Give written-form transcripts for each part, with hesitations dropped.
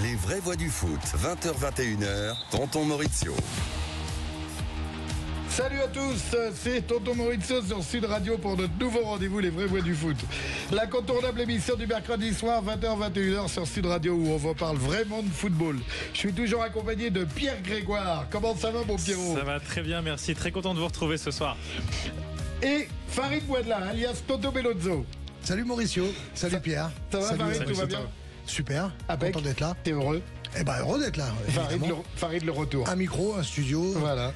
Les vraies voix du foot, 20h-21h, Tonton Maurizio. Salut à tous, c'est Tonton Maurizio sur Sud Radio pour notre nouveau rendez-vous Les vraies voix du foot. L'incontournable émission du mercredi soir, 20h-21h sur Sud Radio où on vous parle vraiment de football. Je suis toujours accompagné de Pierre Grégoire. Comment ça va mon Pierrot? Ça va très bien, merci. Très content de vous retrouver ce soir. Et Farid Bouedla, alias Toto Bellozzo. Salut Mauricio, salut Pierre. Ça va salut, Farid, tout va bien? Super, content d'être là. T'es heureux? Eh ben heureux d'être là. Farid le retour. Un micro, un studio. Voilà.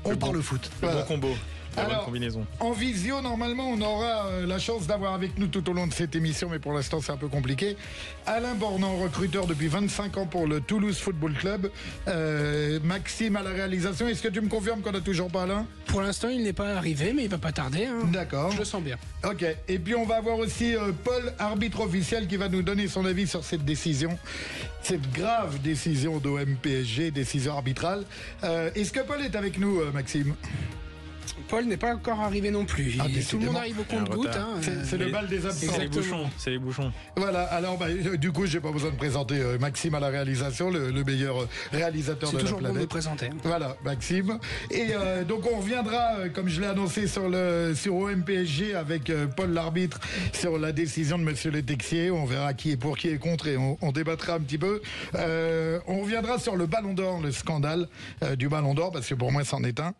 On parle le foot. Bon combo. La bonne Alors, combinaison. en visio, normalement, on aura la chance d'avoir avec nous tout au long de cette émission, mais pour l'instant, c'est un peu compliqué. Alain Bornand, recruteur depuis 25 ans pour le Toulouse Football Club. Maxime à la réalisation. Est-ce que tu me confirmes qu'on n'a toujours pas Alain? Pour l'instant, il n'est pas arrivé, mais il va pas tarder. D'accord. Je le sens bien. Ok. Et puis, on va avoir aussi Paul, arbitre officiel, qui va nous donner son avis sur cette décision. Cette grave décision d'OM-PSG, décision arbitrale. Est-ce que Paul est avec nous, Maxime? Paul n'est pas encore arrivé non plus. Tout le monde arrive au compte-goutte. C'est le bal des absents. C'est les bouchons. Voilà, alors du coup, j'ai pas besoin de présenter Maxime à la réalisation, le meilleur réalisateur de la planète. C'est toujours bon de présenter. Voilà, Maxime. Et donc on reviendra, comme je l'ai annoncé, sur OM-PSG avec Paul l'arbitre, sur la décision de Monsieur Le Texier. On verra qui est pour, qui est contre et on débattra un petit peu. On reviendra sur le Ballon d'Or, le scandale du Ballon d'Or, parce que pour moi, c'en est un.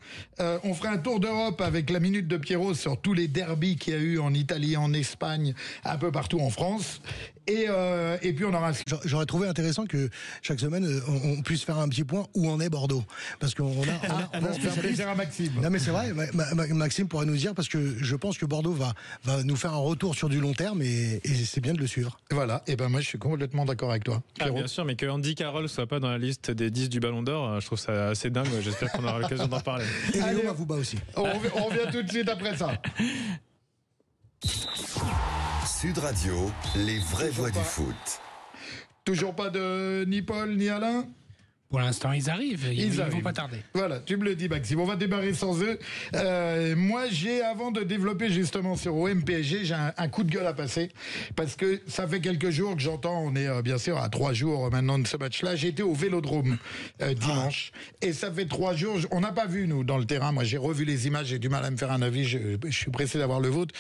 On fera un tour d'Europe avec la minute de Pierrot sur tous les derbys qu'il y a eu en Italie, en Espagne, un peu partout en France. Et puis on aura... J'aurais trouvé intéressant que chaque semaine on puisse faire un petit point où en est Bordeaux, parce qu'on a on fait plaisir à Maxime. Non mais c'est vrai, Maxime pourrait nous dire, parce que je pense que Bordeaux va nous faire un retour sur du long terme et c'est bien de le suivre. Voilà, et ben moi je suis complètement d'accord avec toi. Bien sûr, mais que Andy Carroll soit pas dans la liste des 10 du Ballon d'Or, je trouve ça assez dingue. J'espère qu'on aura l'occasion d'en parler. Et Léo Mavouba aussi. On revient tout de suite après ça. Sud Radio, les vraies voix du foot. Toujours pas de ni Paul ni Alain? Pour l'instant, ils arrivent. Ils vont pas tarder. Voilà, tu me le dis, Maxime. On va démarrer sans eux. Moi, avant de développer justement sur OM-PSG, j'ai un coup de gueule à passer. Parce que ça fait quelques jours que j'entends, on est bien sûr à 3 jours maintenant de ce match-là. J'étais au Vélodrome dimanche. Et ça fait 3 jours, on n'a pas vu, nous, dans le terrain. Moi, j'ai revu les images, j'ai du mal à me faire un avis. Je suis pressé d'avoir le vôtre.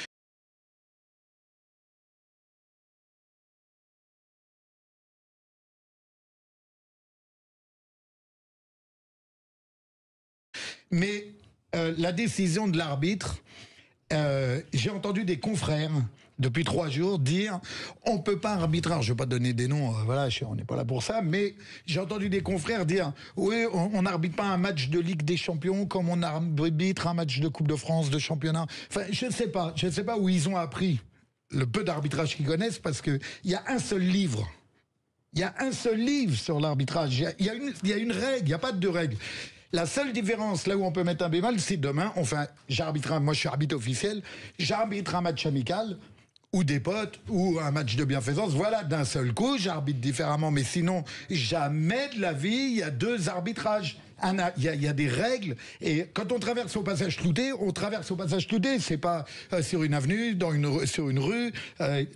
Mais la décision de l'arbitre, j'ai entendu des confrères depuis 3 jours dire on peut pas arbitrer. Alors, je vais pas donner des noms, voilà, on n'est pas là pour ça, mais j'ai entendu des confrères dire oui, on n'arbitre pas un match de Ligue des Champions comme on arbitre un match de Coupe de France, de championnat. Enfin, je sais pas où ils ont appris le peu d'arbitrage qu'ils connaissent, parce que il y a un seul livre. Il y a un seul livre sur l'arbitrage. Il y a une règle, il n'y a pas de 2 règles. La seule différence, là où on peut mettre un bémol, c'est demain, moi je suis arbitre officiel, j'arbitre un match amical, ou des potes, ou un match de bienfaisance, voilà, d'un seul coup, j'arbitre différemment, mais sinon, jamais de la vie, il y a 2 arbitrages. Il y a des règles, et quand on traverse au passage clouté, c'est pas sur une avenue, sur une rue,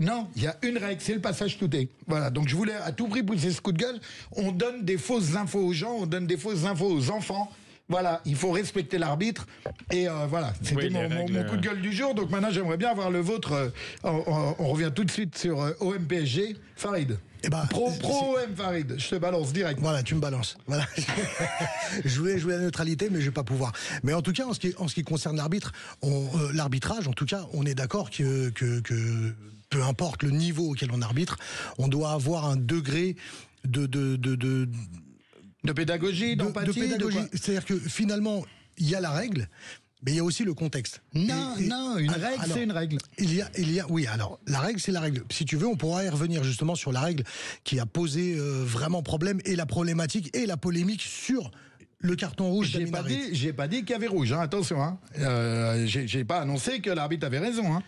non, il y a une règle, c'est le passage clouté. Voilà, donc je voulais à tout prix pousser ce coup de gueule. On donne des fausses infos aux gens, on donne des fausses infos aux enfants. Voilà, il faut respecter l'arbitre. Et voilà, c'était mon coup de gueule du jour. Donc maintenant, j'aimerais bien avoir le vôtre. On revient tout de suite sur OM-PSG. Farid. Pro OM, Farid. Je te balance direct. Voilà, tu me balances. Voilà. Je voulais jouer la neutralité, mais je vais pas pouvoir. Mais en tout cas, en ce qui concerne l'arbitrage, en tout cas, on est d'accord que peu importe le niveau auquel on arbitre, on doit avoir un degré de pédagogie, d'empathie, de pédagogie. C'est-à-dire que finalement, il y a la règle, mais il y a aussi le contexte. Non, une règle, c'est une règle. Oui, alors, la règle, c'est la règle. Si tu veux, on pourra y revenir justement sur la règle qui a posé vraiment problème, et la problématique et la polémique sur le carton rouge. J'ai pas dit qu'il y avait rouge, hein, attention. Hein. J'ai pas annoncé que l'arbitre avait raison. Hein.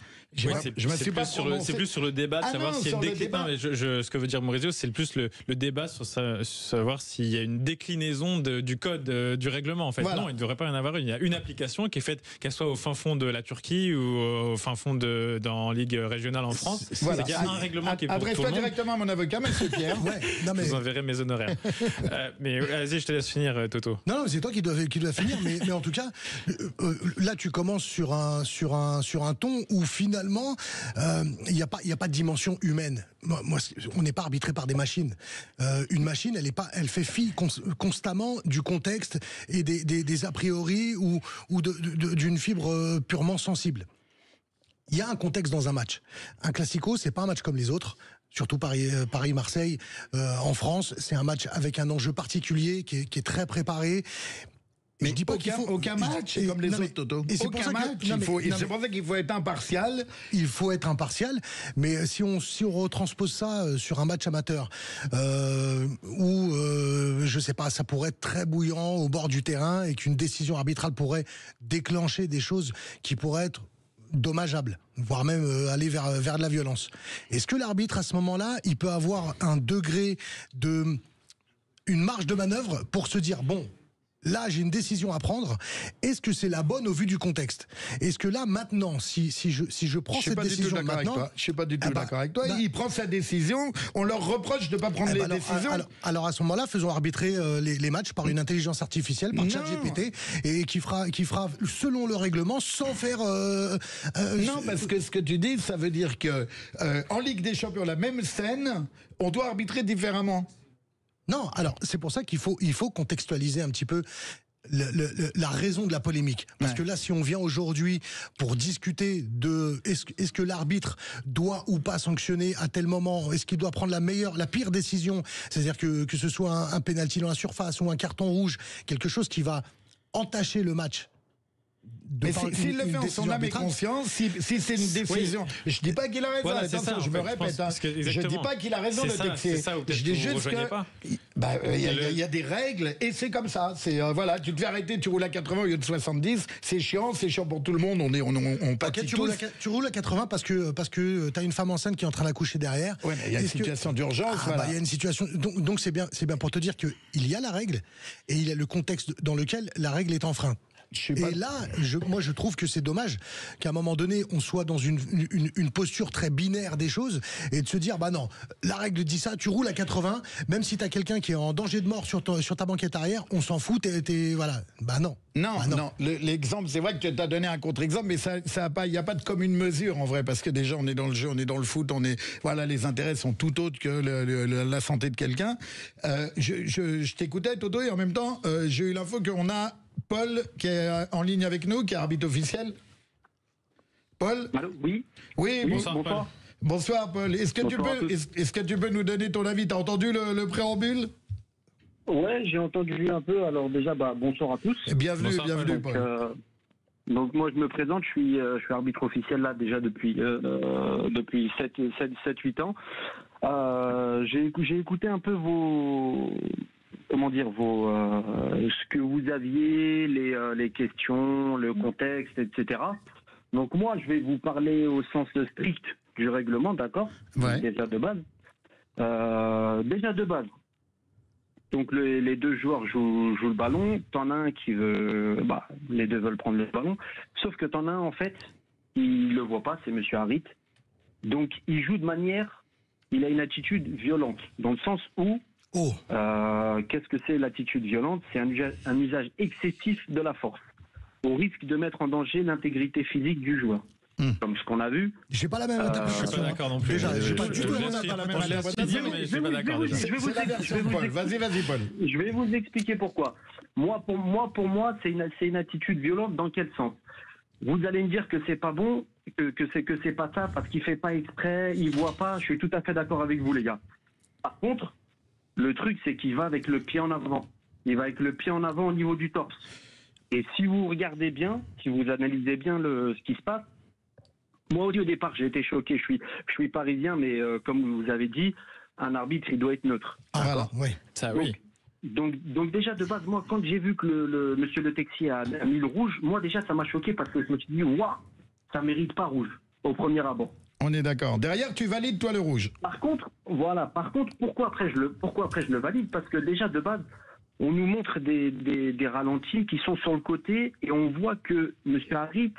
Oui, c'est plus sur le débat de savoir s'il y a une déclinaison. Ce que veut dire Maurizio, c'est plus le débat sur savoir s'il y a une déclinaison du code du règlement. En fait, non, il ne devrait pas y en avoir une. Il y a une application qui est faite, qu'elle soit au fin fond de la Turquie ou au fin fond en ligue régionale en France. Voilà. Il y a un règlement qui est pour tout le monde. Adresse-toi directement à mon avocat, monsieur Pierre. Je vous enverrai mes honoraires. Mais vas-y, je te laisse finir, Toto. Non, c'est toi qui dois finir. Mais en tout cas, là, tu commences sur un ton où finalement il n'y a pas de dimension humaine. Moi, on n'est pas arbitré par des machines. Une machine, elle fait fi constamment du contexte et des a priori ou d'une fibre purement sensible. Il y a un contexte dans un match. Un classico, c'est pas un match comme les autres. Surtout Paris-Marseille en France, c'est un match avec un enjeu particulier qui est très préparé. Mais je dis pas aucun match comme les autres, Toto. Aucun match. C'est pour ça qu'il faut être impartial. Il faut être impartial, mais si on retranspose ça sur un match amateur, où je sais pas, ça pourrait être très bouillant au bord du terrain et qu'une décision arbitrale pourrait déclencher des choses qui pourraient être dommageables, voire même aller vers de la violence. Est-ce que l'arbitre à ce moment-là, il peut avoir un degré une marge de manœuvre pour se dire bon, là, j'ai une décision à prendre. Est-ce que c'est la bonne au vu du contexte? Est-ce que là, maintenant, si je prends cette décision maintenant... Je suis pas du tout d'accord avec toi. Il prend sa décision, on leur reproche de ne pas prendre les décisions. Alors à ce moment-là, faisons arbitrer les matchs par une intelligence artificielle, par ChatGPT, et qui fera selon le règlement, sans faire... non, parce que ce que tu dis, ça veut dire que en Ligue des Champions, la même scène, on doit arbitrer différemment. Non, alors c'est pour ça qu'il faut contextualiser un petit peu la raison de la polémique. Parce que là, si on vient aujourd'hui pour discuter de est-ce que l'arbitre doit ou pas sanctionner à tel moment, est-ce qu'il doit prendre la pire décision, c'est-à-dire que ce soit un pénalty dans la surface ou un carton rouge, quelque chose qui va entacher le match. Mais s'il le fait en son âme et conscience, si c'est une décision, je dis pas qu'il a raison. Voilà, attention, je me répète. Je dis pas qu'il a raison, le Texier. Je dis juste il y a des règles et c'est comme ça. C'est voilà, tu te fais arrêter, tu roules à 80 au lieu de 70. C'est chiant pour tout le monde. On pâtit tous. Tu roules à 80 parce que t'as une femme enceinte qui est en train d'accoucher derrière. Ouais, mais il y a une situation d'urgence. Il y a une situation. Donc c'est bien pour te dire que il y a la règle et il y a le contexte dans lequel la règle est enfreinte. Et là, moi je trouve que c'est dommage qu'à un moment donné on soit dans une posture très binaire des choses et de se dire bah non, la règle dit ça, tu roules à 80, même si t'as quelqu'un qui est en danger de mort sur ta banquette arrière, on s'en fout, voilà, bah non. Non. L'exemple, c'est vrai que tu as donné un contre-exemple, mais il n'y a pas de commune mesure en vrai, parce que déjà on est dans le jeu, on est dans le foot, les intérêts sont tout autres que la santé de quelqu'un. Je t'écoutais, Toto, et en même temps, j'ai eu l'info qu'on a Paul qui est en ligne avec nous, qui est arbitre officiel. Paul ? Allô, oui. Bonsoir, Paul. Bonsoir, Paul. Est-ce que tu peux nous donner ton avis ? T'as entendu le préambule ? Ouais, j'ai entendu un peu. Alors déjà, bonsoir à tous. Bienvenue, donc, Paul. Donc moi, je me présente. Je suis arbitre officiel là déjà depuis 7-8 ans. J'ai écouté un peu ce que vous aviez, les questions, le contexte, etc. Donc moi, je vais vous parler au sens strict du règlement, d'accord ? Ouais. Déjà de base. Donc les deux joueurs jouent le ballon. T'en as un qui veut, les deux veulent prendre le ballon. Sauf que t'en as un en fait, il le voit pas, c'est Monsieur Harit. Donc il joue de manière, il a une attitude violente, dans le sens où qu'est-ce que c'est l'attitude violente ? C'est un usage excessif de la force, au risque de mettre en danger l'intégrité physique du joueur. Comme ce qu'on a vu. J'ai pas la même interprétation. Je suis pas d'accord non plus. Déjà, j'ai pas du tout la même interprétation. Je suis pas d'accord. Vas-y, Paul. Je vais vous expliquer pourquoi. Pour moi, c'est une attitude violente. Dans quel sens ? Vous allez me dire que c'est pas bon, que c'est pas ça, parce qu'il fait pas exprès, il voit pas. Je suis tout à fait d'accord avec vous, les gars. Par contre, le truc, c'est qu'il va avec le pied en avant. Il va avec le pied en avant au niveau du torse. Et si vous regardez bien, si vous analysez bien ce qui se passe, moi, au départ, j'ai été choqué. Je suis parisien, mais comme vous avez dit, un arbitre, il doit être neutre. Voilà, oui. Ça, oui. Donc déjà, de base, moi, quand j'ai vu que monsieur Le Texier a mis le rouge, moi, déjà, ça m'a choqué parce que je me suis dit, waouh, ça mérite pas rouge. au premier abord. On est d'accord. Derrière, tu valides, toi, le rouge. Par contre, pourquoi après je le valide? Parce que déjà, de base, on nous montre des ralentis qui sont sur le côté et on voit que M. Harit,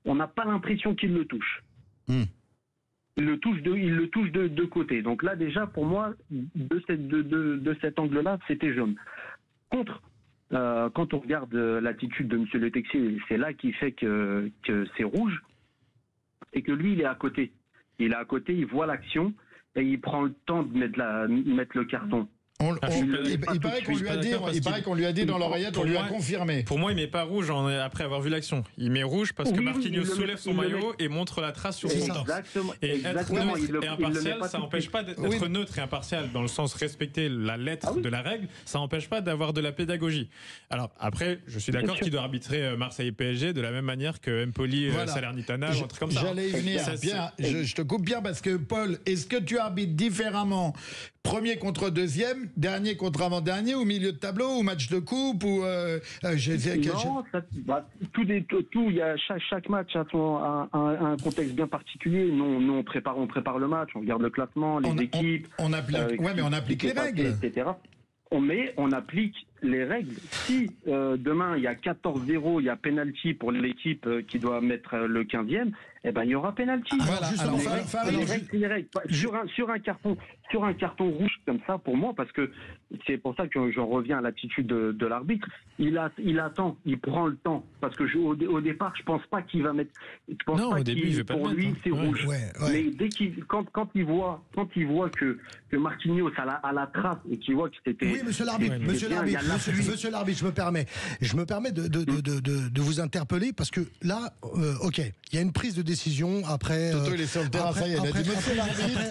on n'a pas l'impression qu'il le touche. Il le touche de côté. Donc là, déjà, pour moi, de cet angle-là, c'était jaune. Quand on regarde l'attitude de M. Le Texier, c'est là qui fait que c'est rouge, et que lui, il est à côté. Il est à côté, il voit l'action, et il prend le temps de mettre le carton. Il paraît qu'on lui a dit dans l'oreillette, on lui a confirmé. Pour moi, il met pas rouge après avoir vu l'action. Il met rouge parce que Marquinhos soulève son maillot et montre la trace sur son temps. Et être neutre et impartial, ça n'empêche pas d'être neutre et impartial dans le sens respecter la lettre de la règle. Ça n'empêche pas d'avoir de la pédagogie. Alors après, je suis d'accord qu'il doit arbitrer Marseille PSG de la même manière que Empoli, Salernitana ou un truc comme ça. J'allais y venir. Bien, je te coupe bien parce que Paul, est-ce que tu arbitres différemment? Premier contre deuxième, dernier contre avant-dernier, ou milieu de tableau, ou match de coupe, ou non, tout. Il y a chaque match a un contexte bien particulier. Nous, on prépare le match, on regarde le classement, les équipes. On applique les règles, etc. On applique les règles. Si demain il y a 14-0, il y a penalty pour l'équipe qui doit mettre le 15e, eh ben il y aura penalty. Les règles. Sur un carton rouge comme ça, pour moi, parce que c'est pour ça que j'en reviens à l'attitude de l'arbitre. Il attend, il prend le temps, parce que au départ, je pense pas qu'il va mettre. Au début, il veut pas pour lui, c'est rouge. Mais dès quand il voit que Marquinhos a la trace et qu'il voit que c'était. Oui, monsieur l'arbitre, je me permets de vous interpeller parce que là, ok, il y a une prise de décision après. Toto, il est sur le terrain, ça y est,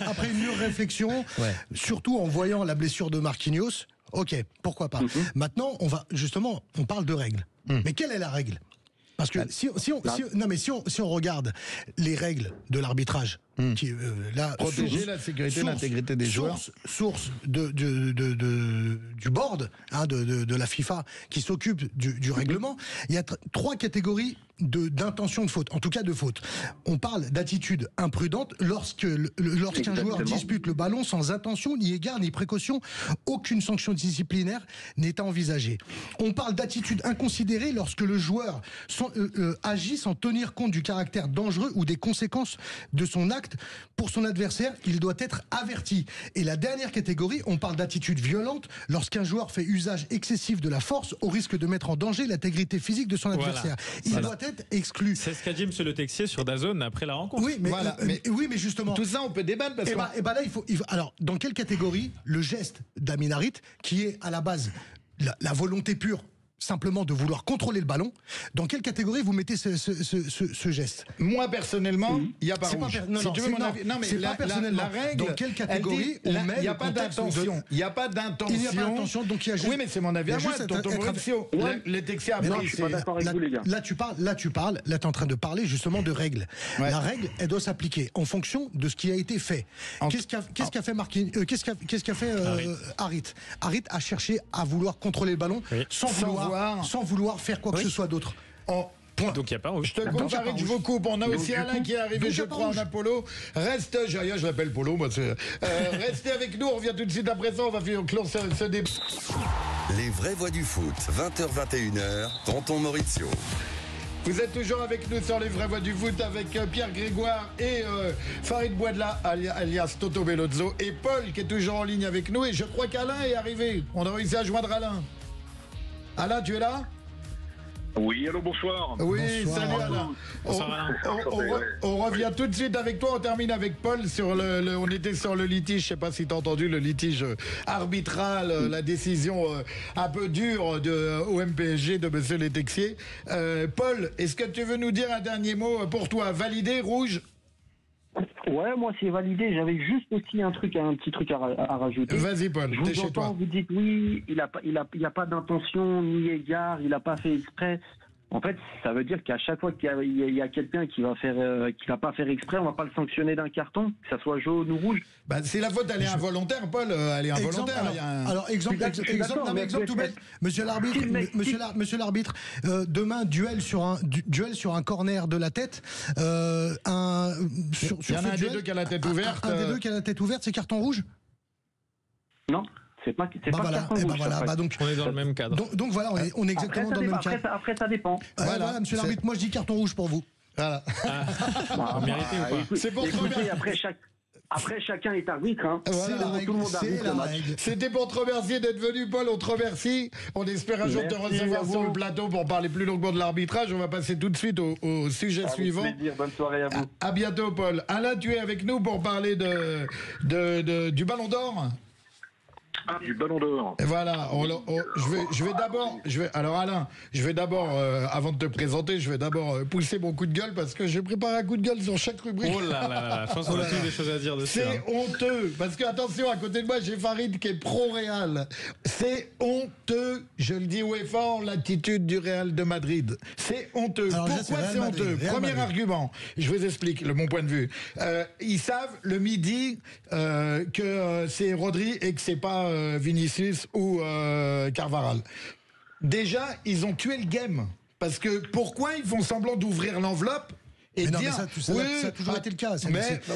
après une mûre réflexion, surtout en voyant la blessure de Marquinhos. Ok, pourquoi pas. Maintenant, on parle de règles. Mais quelle est la règle? Parce que si on regarde les règles de l'arbitrage, protéger la sécurité et l'intégrité des joueurs, source du board de la FIFA qui s'occupe du règlement, il y a 3 catégories d'intention de faute, en tout cas de faute. On parle d'attitude imprudente lorsqu'un joueur dispute le ballon sans intention, ni égard, ni précaution, aucune sanction disciplinaire n'est envisagée. On parle d'attitude inconsidérée lorsque le joueur agit sans tenir compte du caractère dangereux ou des conséquences de son acte pour son adversaire, il doit être averti. Et la dernière catégorie, on parle d'attitude violente lorsqu'un joueur fait usage excessif de la force au risque de mettre en danger l'intégrité physique de son adversaire. Il doit être exclu. C'est ce qu'a dit M. Le Texier sur DAZN après la rencontre. Oui, mais justement. Tout ça, on peut débattre parce que. Là, alors, dans quelle catégorie le geste d'Amin Harit, qui est à la base la volonté pure simplement de vouloir contrôler le ballon, dans quelle catégorie vous mettez ce geste? Moi, personnellement, il n'y a pas rouge. La règle, dans quelle catégorie on met? Il n'y a pas d'intention. Il n'y a pas d'intention. Donc il y a juste... Oui, mais c'est mon avis à moi, tonton Maurizio. Les Texiers a pris... Là, tu parles, là, tu es en train de parler justement de règles. La règle, elle doit s'appliquer en fonction de ce qui a été fait. Qu'est-ce qu'a fait qu'est-ce qu'a fait Harit? Harit a cherché à vouloir contrôler le ballon sans vouloir faire quoi que ce soit d'autre. Point. Donc il n'y a pas rouge. Je te coupe, je vous coupe. On a aussi Alain qui est arrivé, je crois, en Apollo. Reste, je l'appelle Polo, moi. Restez avec nous, on revient tout de suite après ça, on va clore ce débat. Les vraies voix du foot, 20h-21h, tonton Maurizio. Vous êtes toujours avec nous sur les vraies voix du foot avec Pierre Grégoire et Farid Bouadla, alias Toto Bellozzo, et Paul qui est toujours en ligne avec nous. Et je crois qu'Alain est arrivé. On a réussi à joindre Alain. Alain, tu es là? Oui, allô, bonsoir. Oui, bonsoir. Salut Alain. On revient tout de suite avec toi. On termine avec Paul sur on était sur le litige. Je sais pas si tu as entendu le litige arbitral, la décision un peu dure au MPSG de Monsieur Le Texier. Paul, est-ce que tu veux nous dire un dernier mot pour toi? Validé, rouge? Ouais, moi c'est validé. J'avais juste aussi un petit truc à rajouter. Vas-y, Paul. Je vous entends, vous dites oui, il a pas d'intention ni égard, il a pas fait exprès. En fait, ça veut dire qu'à chaque fois qu'il y a quelqu'un qui va pas faire exprès, on va pas le sanctionner d'un carton, que ça soit jaune ou rouge. Bah, c'est la faute, elle est involontaire, Paul. Elle est involontaire. Exemple tout bête. Monsieur l'arbitre, demain, duel sur un corner de la tête. Il y en a un des deux qui a la tête ouverte. Un des deux qui a la tête ouverte, c'est carton rouge ? Non. C'est pas carton rouge. Donc, on est dans le même cadre. Donc voilà, on est exactement dans le même cadre. Après, ça dépend. Voilà, monsieur l'arbitre, moi je dis carton rouge pour vous. Voilà. Mérité ou pas ? C'est pour écoutez, après, chacun est arbitre. Hein. Voilà, tout le monde arbitre le match. C'était pour te remercier d'être venu, Paul. On te remercie. On espère un jour te recevoir sur le plateau pour parler plus longuement de l'arbitrage. On va passer tout de suite au sujet suivant. Plaisir. Bonne soirée à vous. À bientôt, Paul. Alain, tu es avec nous pour parler du Ballon d'Or. Du Ballon d'Or. Voilà, alors Alain, je vais d'abord, avant de te présenter, je vais d'abord pousser mon coup de gueule parce que j'ai préparé un coup de gueule sur chaque rubrique. Oh là là, je pense qu'on a tous des choses à dire dessus. C'est honteux, parce que attention, à côté de moi, j'ai Farid qui est pro-Real. C'est honteux, je le dis UEFA, en l'attitude du Real de Madrid. C'est honteux. Alors, pourquoi c'est honteux ? Premier argument, je vous explique mon point de vue. Ils savent le midi que c'est Rodri et que c'est pas Vinicius ou Carvajal. Déjà, ils ont tué le game. Parce que pourquoi ils font semblant d'ouvrir l'enveloppe et mais non, dire, mais ça a toujours été le cas.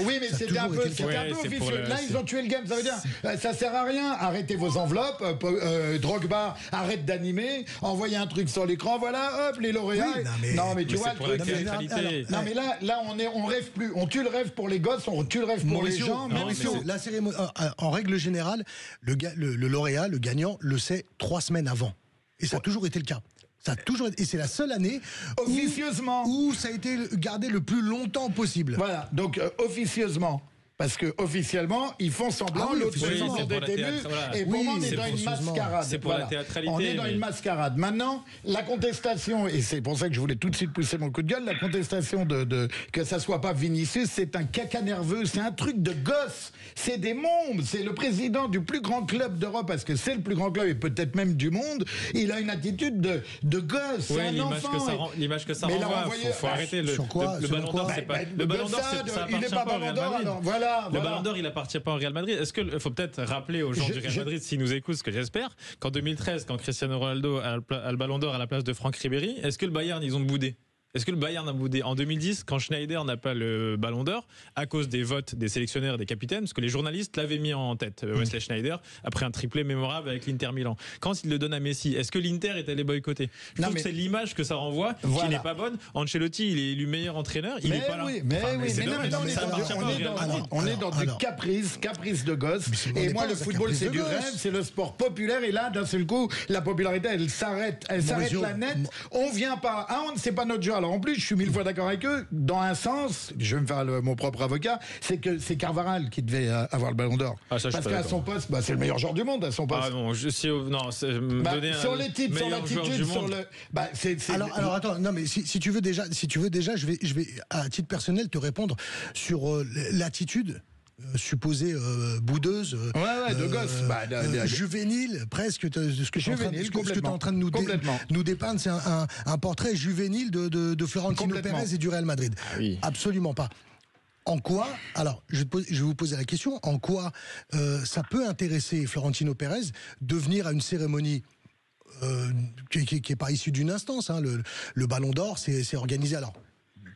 Oui, mais c'était un peu officieux. Là, ils ont tué le game. Ça veut dire, ça sert à rien. Arrêtez vos enveloppes. Drogba, arrête d'animer. Envoyez un truc sur l'écran. Voilà, hop, les lauréats. Oui, non, mais tu vois, le truc. Non, mais là, on rêve plus. On tue le rêve pour les gosses, on tue le rêve pour les gens. La cérémonie, en règle générale, le lauréat, le gagnant, le sait 3 semaines avant. Et ça a toujours été le cas. Et c'est la seule année officieusement où ça a été gardé le plus longtemps possible. Voilà, donc officieusement. Parce que officiellement, ils font semblant, l'autre fait semblant d'être élu, et pour moi, on est dans une mascarade. C'est pour la théâtralité. On est dans une mascarade. Maintenant, la contestation, et c'est pour ça que je voulais tout de suite pousser mon coup de gueule, la contestation que ça soit pas Vinicius, c'est un caca nerveux, c'est un truc de gosse, c'est des mômes, c'est le président du plus grand club d'Europe, parce que c'est le plus grand club, et peut-être même du monde, il a une attitude de gosse, c'est un enfant. L'image que ça renvoie, faut arrêter. Sur quoi ? Le Ballon d'Or, c'est pas... Le Ballon d'Or, ça il n'est pas Ballon d'Or, alors voilà. Le Ballon d'Or, il appartient pas au Real Madrid. Est-ce que faut peut-être rappeler aux gens du Real Madrid, s'ils nous écoutent, ce que j'espère, qu'en 2013, quand Cristiano Ronaldo a le Ballon d'Or à la place de Franck Ribéry, est-ce que le Bayern, ils ont boudé ? Est-ce que le Bayern a boudé en 2010 quand Schneider n'a pas le Ballon d'Or à cause des votes des sélectionneurs et des capitaines, parce que les journalistes l'avaient mis en tête, Wesley Schneider, après un triplé mémorable avec l'Inter Milan. Quand il le donne à Messi, est-ce que l'Inter est allé boycotter ? Je trouve que c'est l'image que ça renvoie qui n'est pas bonne. Ancelotti, il est élu meilleur entraîneur, il n'est pas là. On est dans du caprice de gosse. Et moi, le football, c'est du rêve, c'est le sport populaire. Et là, d'un seul coup, la popularité, elle s'arrête la net. On vient pas. C'est pas notre genre. Alors en plus, je suis 1000 fois d'accord avec eux. Dans un sens, je vais me faire mon propre avocat, c'est que c'est Carvajal qui devait avoir le Ballon d'Or. Parce qu'à son poste, c'est le meilleur joueur du monde à son poste. Ah non, sur les titres, sur l'attitude, sur le. Alors attends, non mais si tu veux déjà, je vais à titre personnel te répondre sur l'attitude. Supposée boudeuse, de gosse, juvénile, presque. Ce que tu es en train de nous dépeindre, c'est un portrait juvénile de Florentino Pérez et du Real Madrid. Ah oui. Absolument pas. En quoi, alors je vais vous poser la question, en quoi ça peut intéresser Florentino Pérez de venir à une cérémonie qui n'est pas issue d'une instance, hein, le Ballon d'Or, c'est organisé alors.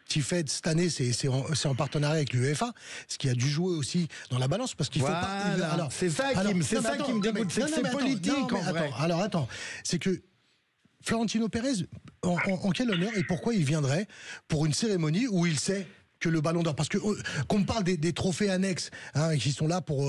Tifed cette année, c'est en partenariat avec l'UEFA, ce qui a dû jouer aussi dans la balance parce qu'il faut pas. Alors c'est ça qui me dégoûte, c'est politique en vrai. Alors attends, c'est que Florentino Pérez, en quel honneur et pourquoi il viendrait pour une cérémonie où il sait que le Ballon d'Or, parce que qu'on me parle des trophées annexes, hein, qui sont là pour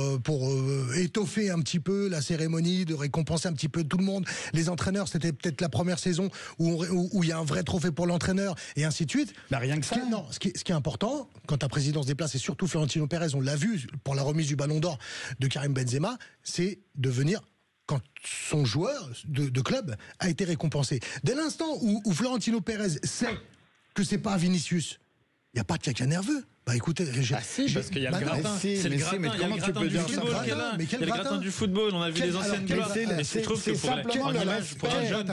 étoffer un petit peu la cérémonie, de récompenser un petit peu tout le monde. Les entraîneurs, c'était peut-être la première saison où il y a un vrai trophée pour l'entraîneur et ainsi de suite. Rien que ça. Ce qui est important quand un président se déplace, et surtout Florentino Pérez, on l'a vu pour la remise du Ballon d'Or de Karim Benzema, c'est de venir quand son joueur de club a été récompensé. Dès l'instant où Florentino Pérez sait que c'est pas Vinicius, il n'y a pas de caca nerveux. Bah écoutez, parce qu'il y a le gratin. C'est le gratin. Il y a le gratin du football qui est là. Il y a le gratin du football. On a vu les anciennes gloires. Et je trouve que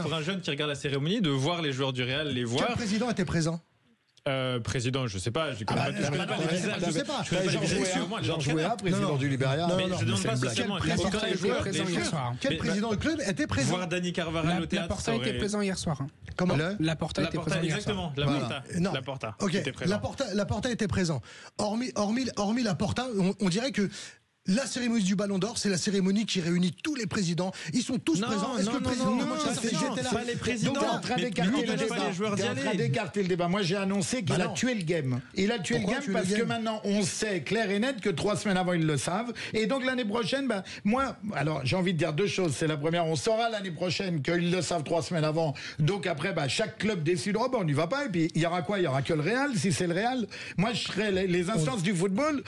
pour un jeune qui regarde la cérémonie, de voir les joueurs du Real, les voir. Quel président était présent? Président, je sais pas, je connais pas les visages. Je sais pas. Georges Weah, président du Libéria. Mais je demande pas socialement. Quel président du club était présent? Voir Dani Carvajal au théâtre. Laporta était présent hier soir. Comment? Laporta était présent hier soir. Exactement. Laporta. Ok. Laporta était présent. Hormis Laporta, on dirait que la cérémonie du Ballon d'Or, c'est la cérémonie qui réunit tous les présidents. Ils sont tous présents. Est-ce que le président de Manchester City était là? Pas les présidents. Donc, en train d'écarter le débat. Moi, j'ai annoncé qu'il a tué le game. Il a tué le game parce que maintenant, on sait clair et net que 3 semaines avant, ils le savent. Et donc, l'année prochaine, moi, alors, j'ai envie de dire 2 choses. C'est la première, on saura l'année prochaine qu'ils le savent 3 semaines avant. Donc, après, chaque club décidera, on n'y va pas. Et puis, il y aura quoi? Il y aura que le Real, si c'est le Real. Moi, je serais les instances du football,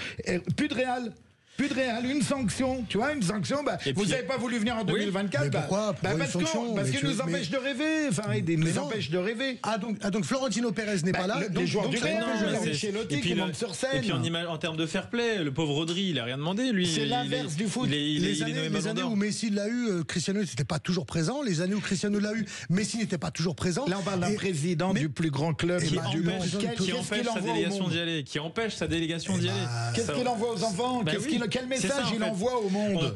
plus de Real. Plus de Real, une sanction, tu vois, une sanction. Vous n'avez pas voulu venir en 2024. Pourquoi? Parce qu'ils nous empêchent de rêver. Enfin, ils nous empêchent de rêver. Donc Florentino Pérez n'est pas là. Les joueurs du Real, qui montent sur scène. Et puis en termes de fair play, le pauvre Rodri, il a rien demandé, lui. C'est l'inverse du foot. Les années où Messi l'a eu, Cristiano n'était pas toujours présent. Les années où Cristiano l'a eu, Messi n'était pas aux présent. Là, on parle d'un président du plus grand club du monde. Qui empêche sa délégation d'y aller. Qu'est-ce qu'il envoie aux enfants? Quel message il envoie au monde?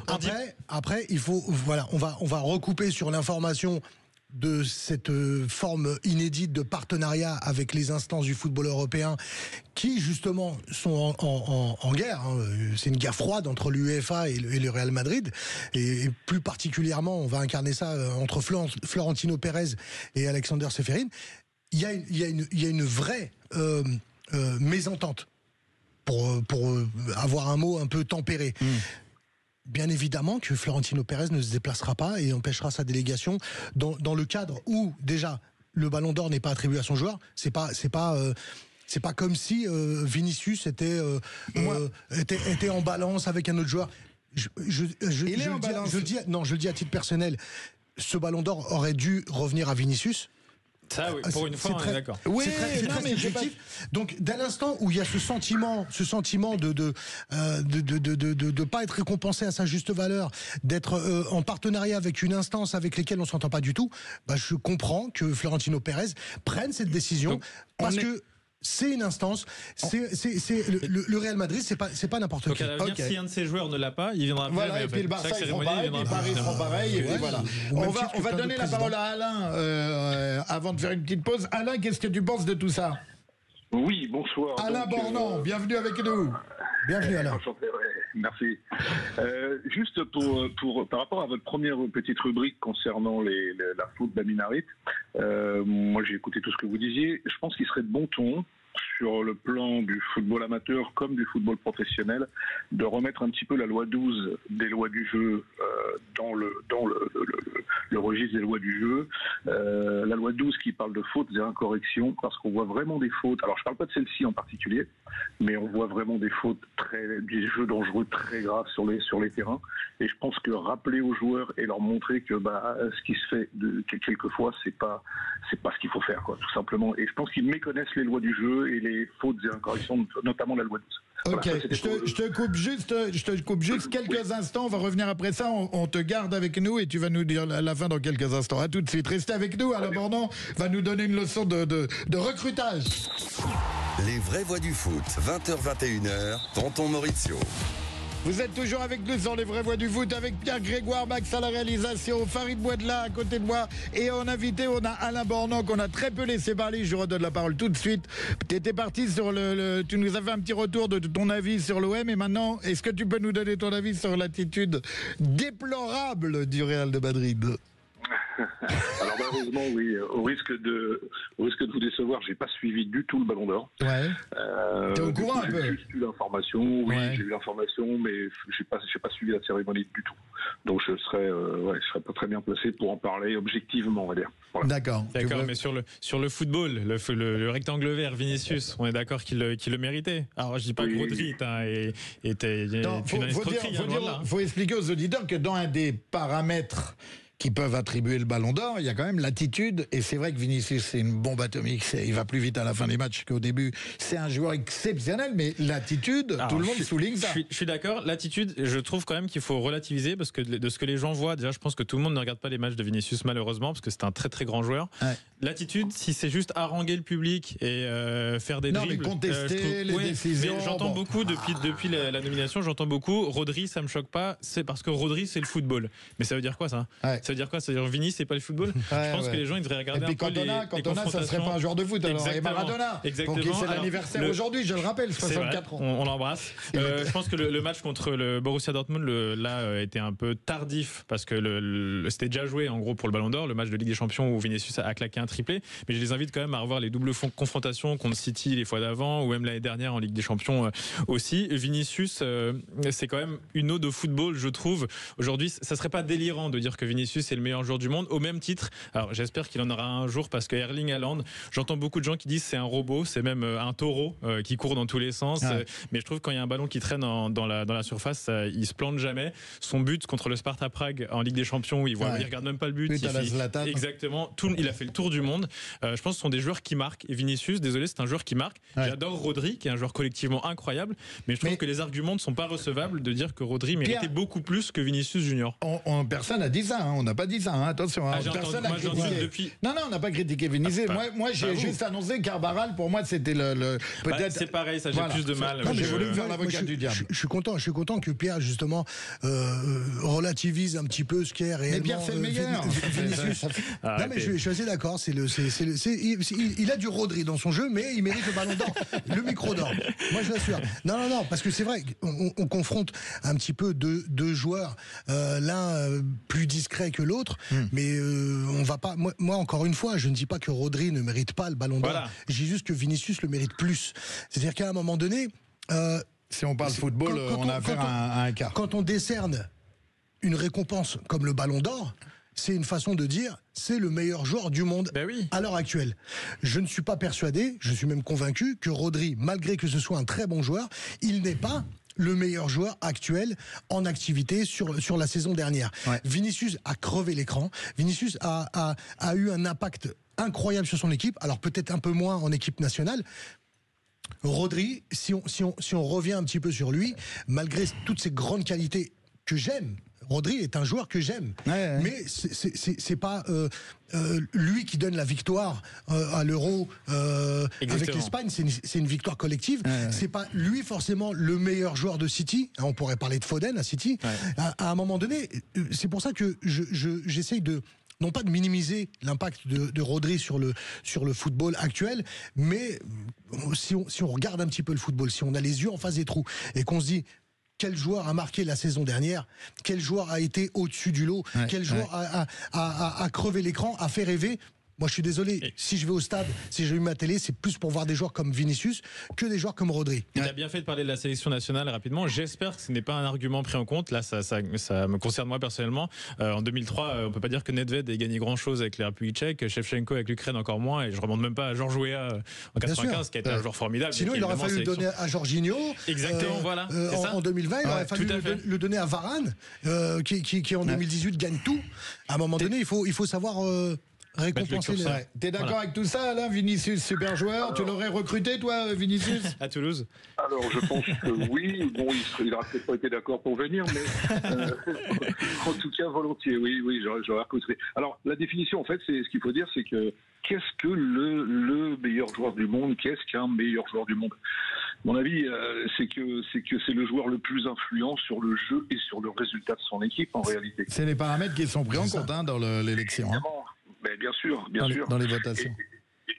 Après, il faut, voilà, on va recouper sur l'information de cette forme inédite de partenariat avec les instances du football européen qui justement sont en guerre. C'est une guerre froide entre l'UEFA et le Real Madrid, et plus particulièrement, on va incarner ça entre Florentino Pérez et Alexander Ceferin. Il y a une vraie mésentente. Pour avoir un mot un peu tempéré. Bien évidemment que Florentino Pérez ne se déplacera pas et empêchera sa délégation dans le cadre où déjà le Ballon d'Or n'est pas attribué à son joueur. C'est pas comme si Vinicius était en balance avec un autre joueur. Je le dis à titre personnel. Ce Ballon d'Or aurait dû revenir à Vinicius. Ça, oui, pour une fois, on est d'accord. Oui, c'est très subjectif. Donc, dès l'instant où il y a ce sentiment de pas être récompensé à sa juste valeur, d'être en partenariat avec une instance avec laquelle on s'entend pas du tout, je comprends que Florentino Pérez prenne cette décision. Donc, parce que c'est une instance, le Real Madrid, c'est pas n'importe qui. Donc, si un de ses joueurs ne l'a pas, il viendra voilà, et puis le Barça, ils feront pareil, puis Paris feront pareil, et puis voilà. On va donner la parole à Alain avant de faire une petite pause. Alain, qu'est-ce que tu penses de tout ça? Oui, bonsoir. Alain Bornand, bienvenue avec nous. Bienvenue Alain. Enchanté, merci. Juste par rapport à votre première petite rubrique concernant la faute d'Amin Harit, moi j'ai écouté tout ce que vous disiez. Je pense qu'il serait de bon ton, sur le plan du football amateur comme du football professionnel, de remettre un petit peu la loi 12 des lois du jeu dans le registre des lois du jeu. La loi 12 qui parle de fautes et incorrections, parce qu'on voit vraiment des fautes. Alors je ne parle pas de celle-ci en particulier, mais on voit vraiment des fautes, des jeux dangereux très graves sur les terrains. Et je pense que rappeler aux joueurs et leur montrer que ce qui se fait quelquefois, c'est pas ce qu'il faut faire, quoi, tout simplement. Et je pense qu'ils méconnaissent les lois du jeu et les fautes et incorrections, notamment la loi 12. Ok, voilà, je te coupe juste quelques instants, on va revenir après ça, on te garde avec nous et tu vas nous dire la fin dans quelques instants. À tout de suite, restez avec nous, Alain Bornand va nous donner une leçon de recrutage. Les vraies voix du foot, 20h-21h, Tonton Maurizio. Vous êtes toujours avec nous sur les vraies voix du foot avec Pierre Grégoire, Max à la réalisation, Farid Bouadla à côté de moi et en invité on a Alain Bornand qu'on a très peu laissé parler. Je redonne la parole tout de suite. Tu étais parti sur tu nous as fait un petit retour de ton avis sur l'OM et maintenant est-ce que tu peux nous donner ton avis sur l'attitude déplorable du Real de Madrid? Alors malheureusement oui, au risque de vous décevoir, j'ai pas suivi du tout le Ballon d'Or. Ouais. T'es au courant un peu? J'ai juste eu l'information, oui, ouais. J'ai eu l'information, mais j'ai pas suivi la cérémonie du tout. Donc je serais pas très bien placé pour en parler objectivement, on va dire. Voilà. D'accord, mais sur le football, le rectangle vert, Vinicius, on est d'accord qu'il le méritait. Alors je dis pas que Rodri était une escroquerie. Faut expliquer aux auditeurs que dans un des paramètres qui peuvent attribuer le ballon d'or, il y a quand même l'attitude, et c'est vrai que Vinicius, c'est une bombe atomique, il va plus vite à la fin des matchs qu'au début. C'est un joueur exceptionnel, mais l'attitude, tout le monde souligne ça. Je suis d'accord, l'attitude, je trouve quand même qu'il faut relativiser, parce que de ce que les gens voient, déjà, je pense que tout le monde ne regarde pas les matchs de Vinicius, malheureusement, parce que c'est un très très grand joueur. Ouais. L'attitude, si c'est juste haranguer le public et faire des dribbles, mais contester les décisions. Mais j'entends beaucoup depuis la nomination, j'entends beaucoup Rodri, ça me choque pas, c'est parce que Rodri c'est le football. Mais ça veut dire quoi ça? Ça veut dire quoi? Ça veut dire Vini c'est pas le football? Je pense que les gens ils devraient regarder un peu les confrontations. Ça serait pas un joueur de foot alors. Et Maradona. Exactement. Pour qui c'est l'anniversaire aujourd'hui, je le rappelle, 64 ans. On l'embrasse. Je pense que le match contre le Borussia Dortmund là était un peu tardif parce que c'était déjà joué en gros pour le Ballon d'Or, le match de Ligue des Champions où Vinicius a claqué un triplé. Mais je les invite quand même à revoir les doubles confrontations contre City les fois d'avant ou même l'année dernière en Ligue des Champions aussi. Vinicius, c'est quand même une ode au football, je trouve. Aujourd'hui, ça serait pas délirant de dire que Vinicius est le meilleur joueur du monde. Au même titre, alors j'espère qu'il en aura un jour parce que Erling Haaland, j'entends beaucoup de gens qui disent c'est un robot, c'est même un taureau qui court dans tous les sens. Mais je trouve quand il y a un ballon qui traîne dans la surface, il se plante jamais. Son but contre le Sparta Prague en Ligue des Champions, il regarde même pas le but. Exactement. Il a fait le tour du monde. Je pense que ce sont des joueurs qui marquent. Et Vinicius, désolé, c'est un joueur qui marque. J'adore Rodri, qui est un joueur collectivement incroyable. Mais je trouve que les arguments ne sont pas recevables de dire que Rodri méritait beaucoup plus que Vinicius Junior. Personne n'a dit ça. On n'a pas dit ça. Attention. Personne n'a critiqué. Depuis... Non, on n'a pas critiqué Vinicius. Moi, j'ai juste annoncé Carbaral. Pour moi, c'était peut-être. C'est pareil. Ça, j'ai plus de mal. J'ai voulu me faire l'avocat du diable. Je suis content que Pierre justement relativise un petit peu ce qu'est réellement. Mais Pierre, c'est le meilleur. Vinicius. Non, mais je suis assez d'accord. Il a du Rodri dans son jeu, mais il mérite le ballon d'or, le micro d'or. Moi, je l'assure. Non, parce que c'est vrai, on confronte un petit peu deux joueurs, l'un plus discret que l'autre, mais on va pas. Moi, encore une fois, je ne dis pas que Rodri ne mérite pas le ballon d'or. Voilà. Je dis juste que Vinicius le mérite plus. C'est-à-dire qu'à un moment donné, si on parle football, on a affaire à un cas. Quand on décerne une récompense comme le ballon d'or, c'est une façon de dire c'est le meilleur joueur du monde à l'heure actuelle. Je ne suis pas persuadé, je suis même convaincu que Rodri, malgré que ce soit un très bon joueur, il n'est pas le meilleur joueur actuel en activité sur la saison dernière. Vinicius a crevé l'écran. Vinicius a eu un impact incroyable sur son équipe, alors peut-être un peu moins en équipe nationale. Rodri, si on revient un petit peu sur lui, malgré toutes ses grandes qualités que j'aime, Rodri est un joueur que j'aime, mais c'est pas lui qui donne la victoire à l'Euro avec l'Espagne. C'est une victoire collective. C'est pas lui forcément le meilleur joueur de City. On pourrait parler de Foden à City. À un moment donné, c'est pour ça que j'essaye de non pas de minimiser l'impact de Rodri sur le football actuel, mais si on regarde un petit peu le football, si on a les yeux en face des trous et qu'on se dit quel joueur a marqué la saison dernière, quel joueur a été au-dessus du lot, quel joueur a crevé l'écran, a fait rêver. Moi, je suis désolé. Si je vais au stade, si j'ai eu ma télé, c'est plus pour voir des joueurs comme Vinicius que des joueurs comme Rodri. Il a bien fait de parler de la sélection nationale rapidement. J'espère que ce n'est pas un argument pris en compte. Là, ça me concerne moi personnellement. En 2003, on peut pas dire que Nedved ait gagné grand-chose avec la République tchèque, Shevchenko avec l'Ukraine encore moins, et je remonte même pas à Georges Weah en 95, qui a été un joueur formidable. Sinon, il aurait fallu le donner à Jorginho. Exactement, voilà. En 2020, il aurait fallu le donner à Varane, qui en 2018 gagne tout. À un moment donné, il faut savoir récompenser les... T'es d'accord avec tout ça, Alain? Vinicius, super joueur. Tu l'aurais recruté, toi, Vinicius? À Toulouse? Alors, je pense que oui. Bon, il n'aurait peut-être pas été d'accord pour venir, mais en tout cas, volontiers. Oui, j'aurais recruté. Alors, la définition, en fait, c'est ce qu'il faut dire, c'est que qu'est-ce que le meilleur joueur du monde? Qu'est-ce qu'un meilleur joueur du monde? Mon avis, c'est que c'est le joueur le plus influent sur le jeu et sur le résultat de son équipe, en réalité. C'est les paramètres qui sont pris en compte dans l'élection. Mais bien sûr. Dans les votations.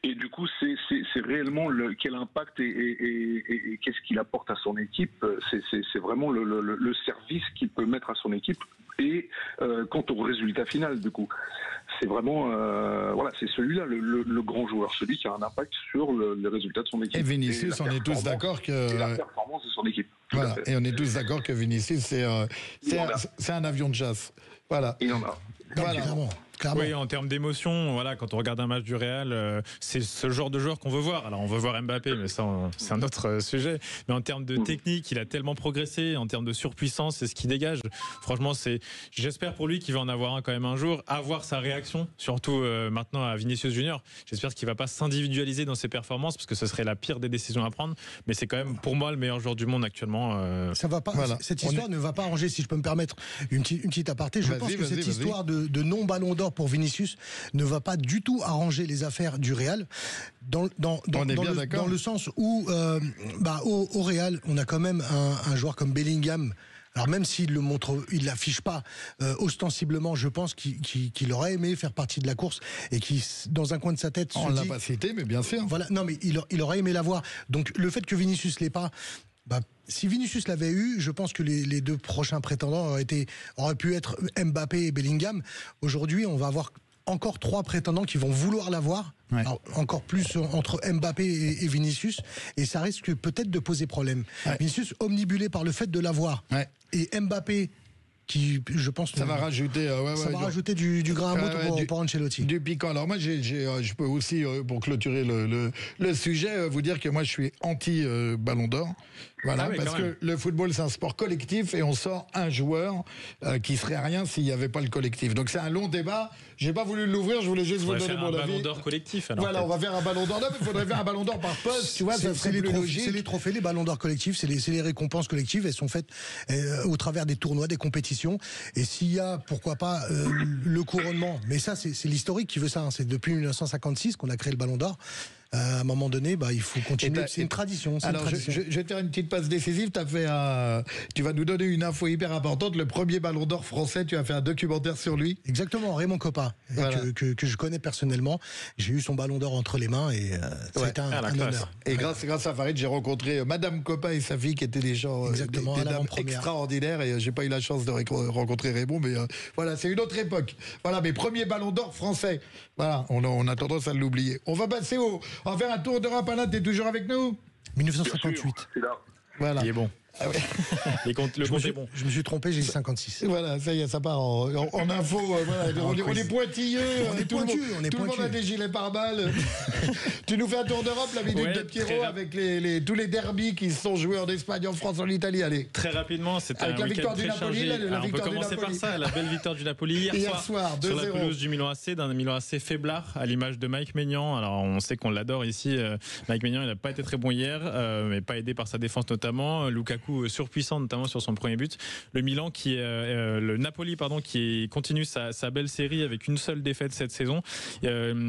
Et du coup, c'est réellement quel impact et qu'est-ce qu'il apporte à son équipe. C'est vraiment le service qu'il peut mettre à son équipe. Et quant au résultat final, du coup, c'est vraiment c'est celui-là le grand joueur, celui qui a un impact sur le résultat de son équipe. Et Vinicius, on est tous d'accord que la performance de son équipe. Voilà. Et on est tous d'accord que Vinicius, c'est un avion de chasse. Voilà. Il en a. Voilà. clairement. Oui, en termes d'émotion, voilà, quand on regarde un match du Real, c'est ce genre de joueur qu'on veut voir. Alors on veut voir Mbappé, mais ça c'est un autre sujet. Mais en termes de technique, il a tellement progressé. En termes de surpuissance, c'est ce qui dégage. Franchement, j'espère pour lui qu'il va en avoir un quand même un jour. Avoir sa réaction, surtout maintenant à Vinicius Junior. J'espère qu'il va pas s'individualiser dans ses performances parce que ce serait la pire des décisions à prendre. Mais c'est quand même pour moi le meilleur joueur du monde actuellement. Ça va pas. Voilà. Cette histoire ne va pas arranger, si je peux me permettre une petite aparté. Je pense que cette histoire de non ballon d'or pour Vinicius ne va pas du tout arranger les affaires du Real. Dans le sens où au Real, on a quand même un joueur comme Bellingham. Alors même s'il le montre, il l'affiche pas ostensiblement, je pense qu'il aurait aimé faire partie de la course et qui, dans un coin de sa tête, on l'a pas cité, mais bien sûr. Voilà, non mais il aurait aimé l'avoir. Donc le fait que Vinicius l'ait pas, si Vinicius l'avait eu, je pense que les deux prochains prétendants auraient pu être Mbappé et Bellingham. Aujourd'hui, on va avoir encore 3 prétendants qui vont vouloir l'avoir. Ouais. Alors, encore plus entre Mbappé et Vinicius, et ça risque peut-être de poser problème. Ouais. Vinicius omnibulé par le fait de l'avoir, et Mbappé qui, je pense, ça va rajouter, rajouter du grain à moudre pour Ancelotti. Du piquant. Alors moi, je peux aussi, pour clôturer le sujet, vous dire que moi, je suis anti Ballon d'Or. Voilà, parce que le football, c'est un sport collectif et on sort un joueur qui serait rien s'il n'y avait pas le collectif. Donc c'est un long débat. J'ai pas voulu l'ouvrir, je voulais juste vous donner mon avis. Un Ballon d'Or collectif. Alors, voilà, on va faire un Ballon d'Or. Il faudrait faire un Ballon d'Or par poste. Tu vois, ça serait plus logique. C'est les trophées, les Ballons d'Or collectifs, c'est les récompenses collectives. Elles sont faites au travers des tournois, des compétitions. Et s'il y a, pourquoi pas, le couronnement. Mais ça, c'est l'historique qui veut ça. Hein. C'est depuis 1956 qu'on a créé le Ballon d'Or. À un moment donné, il faut continuer. C'est une tradition. Alors, je vais te faire une petite passe décisive. Tu vas nous donner une info hyper importante. Le premier Ballon d'Or français, tu as fait un documentaire sur lui. Exactement, Raymond Coppa, que je connais personnellement. J'ai eu son Ballon d'Or entre les mains et c'est un honneur. Et grâce à Farid, j'ai rencontré Madame Coppa et sa fille qui étaient des gens des dames extraordinaires. Et j'ai pas eu la chance de rencontrer Raymond, mais voilà, c'est une autre époque. Voilà, mes premiers Ballons d'Or français. Voilà, on a tendance à l'oublier. On va passer on va faire un tour d'Europe. Alain, t'es toujours avec nous? 1958. C'est là. Voilà. Il est bon. Ah ouais. Le compte est bon. Je me suis trompé, j'ai dit 56. Voilà, ça y est, ça part en info. On est pointilleux. Tout le monde a des gilets pare-balles. Tu nous fais un tour d'Europe, la minute de Pierrot, avec tous les derbys qui se sont joués en Espagne, en France, en Italie. Allez. Très rapidement, c'était un week-end très chargé. On peut commencer par ça, la belle victoire du Napoli hier soir sur la pelouse du Milan AC, d'un Milan AC faiblard, à l'image de Mike Maignan. Alors on sait qu'on l'adore ici. Mike Maignan, il n'a pas été très bon hier, mais pas aidé par sa défense notamment. Lukaku surpuissant notamment sur son premier but. Le Milan le Napoli qui continue sa belle série avec une seule défaite cette saison,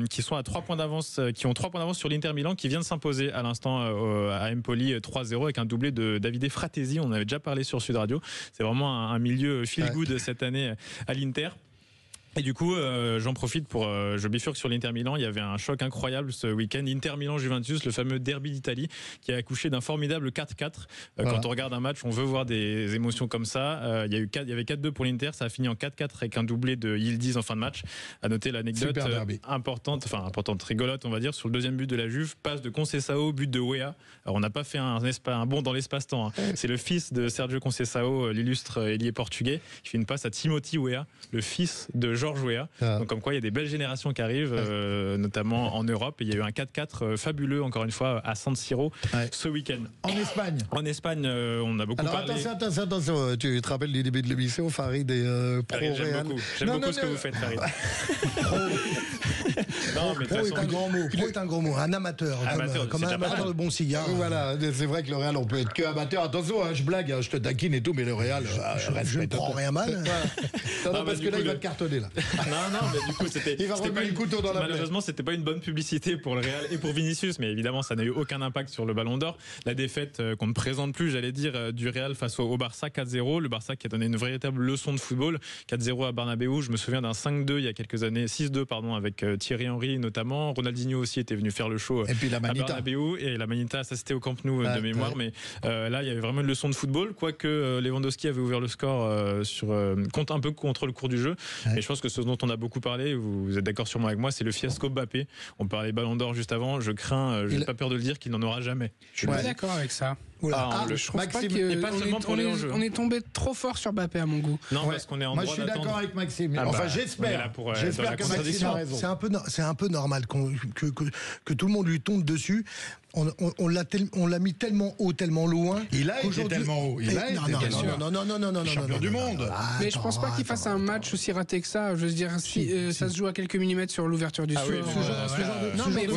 qui sont à 3 points d'avance, qui ont 3 points d'avance sur l'Inter Milan qui vient de s'imposer à l'instant à Empoli 3-0 avec un doublé de Davide Fratesi. On avait déjà parlé sur Sud Radio. C'est vraiment un milieu feel good cette année à l'Inter. Et du coup, j'en profite je bifurque sur l'Inter Milan. Il y avait un choc incroyable ce week-end. Inter Milan-Juventus, le fameux derby d'Italie, qui a accouché d'un formidable 4-4. Quand on regarde un match, on veut voir des émotions comme ça. Il y avait 4-2 pour l'Inter. Ça a fini en 4-4 avec un doublé de Yildiz en fin de match. À noter l'anecdote importante, rigolote, on va dire, sur le deuxième but de la Juve. Passe de Conceição, but de Weah. Alors, on n'a pas fait un bond dans l'espace-temps. Hein. C'est le fils de Sergio Conceição, l'illustre ailier portugais, qui fait une passe à Timothy Weah, le fils de Georges Weah. Donc comme quoi il y a des belles générations qui arrivent, notamment en Europe. Et il y a eu un 4-4 fabuleux encore une fois à San Siro ce week-end. En Espagne, on a beaucoup parlé. Attention, tu te rappelles du début de l'émission, Farid et pro-Real. J'aime beaucoup ce que vous faites, Farid. Pro est un gros mot. Un amateur, comme un amateur de bon cigare. Voilà, c'est vrai que le Real, on peut être que amateur. Attention, je blague, je te taquine et tout, mais le Real, je ne prends rien mal. Non, parce que là, il va te cartonner là. Non, mais du coup, il va remettre le couteau dans la plaie. Malheureusement, c'était pas une bonne publicité pour le Real et pour Vinicius, mais évidemment, ça n'a eu aucun impact sur le Ballon d'Or. La défaite qu'on ne présente plus, j'allais dire, du Real face au Barça 4-0. Le Barça qui a donné une véritable leçon de football. 4-0 à Bernabéu. Je me souviens d'un 5-2 il y a quelques années, 6-2 pardon, avec Thierry Henry notamment. Ronaldinho aussi était venu faire le show et puis la Manita. À Bernabéu, et la Manita, ça c'était au Camp Nou de mémoire, mais là il y avait vraiment une leçon de football, quoique Lewandowski avait ouvert le score un peu contre le cours du jeu. Et je pense que ce dont on a beaucoup parlé, vous êtes d'accord sûrement avec moi, c'est le fiasco Mbappé. On parlait Ballon d'Or juste avant, je crains, j'ai pas peur de le dire, qu'il n'en aura jamais. Je suis pas d'accord avec ça. Je trouve pas que on est tombé trop fort sur Mbappé à mon goût. Non, parce qu'on est en droit d'attendre. Moi, je suis d'accord avec Maxime. Enfin, j'espère. J'espère que Maxime a raison. C'est un peu normal que tout le monde lui tombe dessus. On l'a mis tellement haut, tellement loin. Il a été tellement haut. Non. Champion du monde. Mais je pense pas qu'il fasse un match aussi raté que ça. Je veux dire, si ça se joue à quelques millimètres sur l'ouverture du score. Non, mais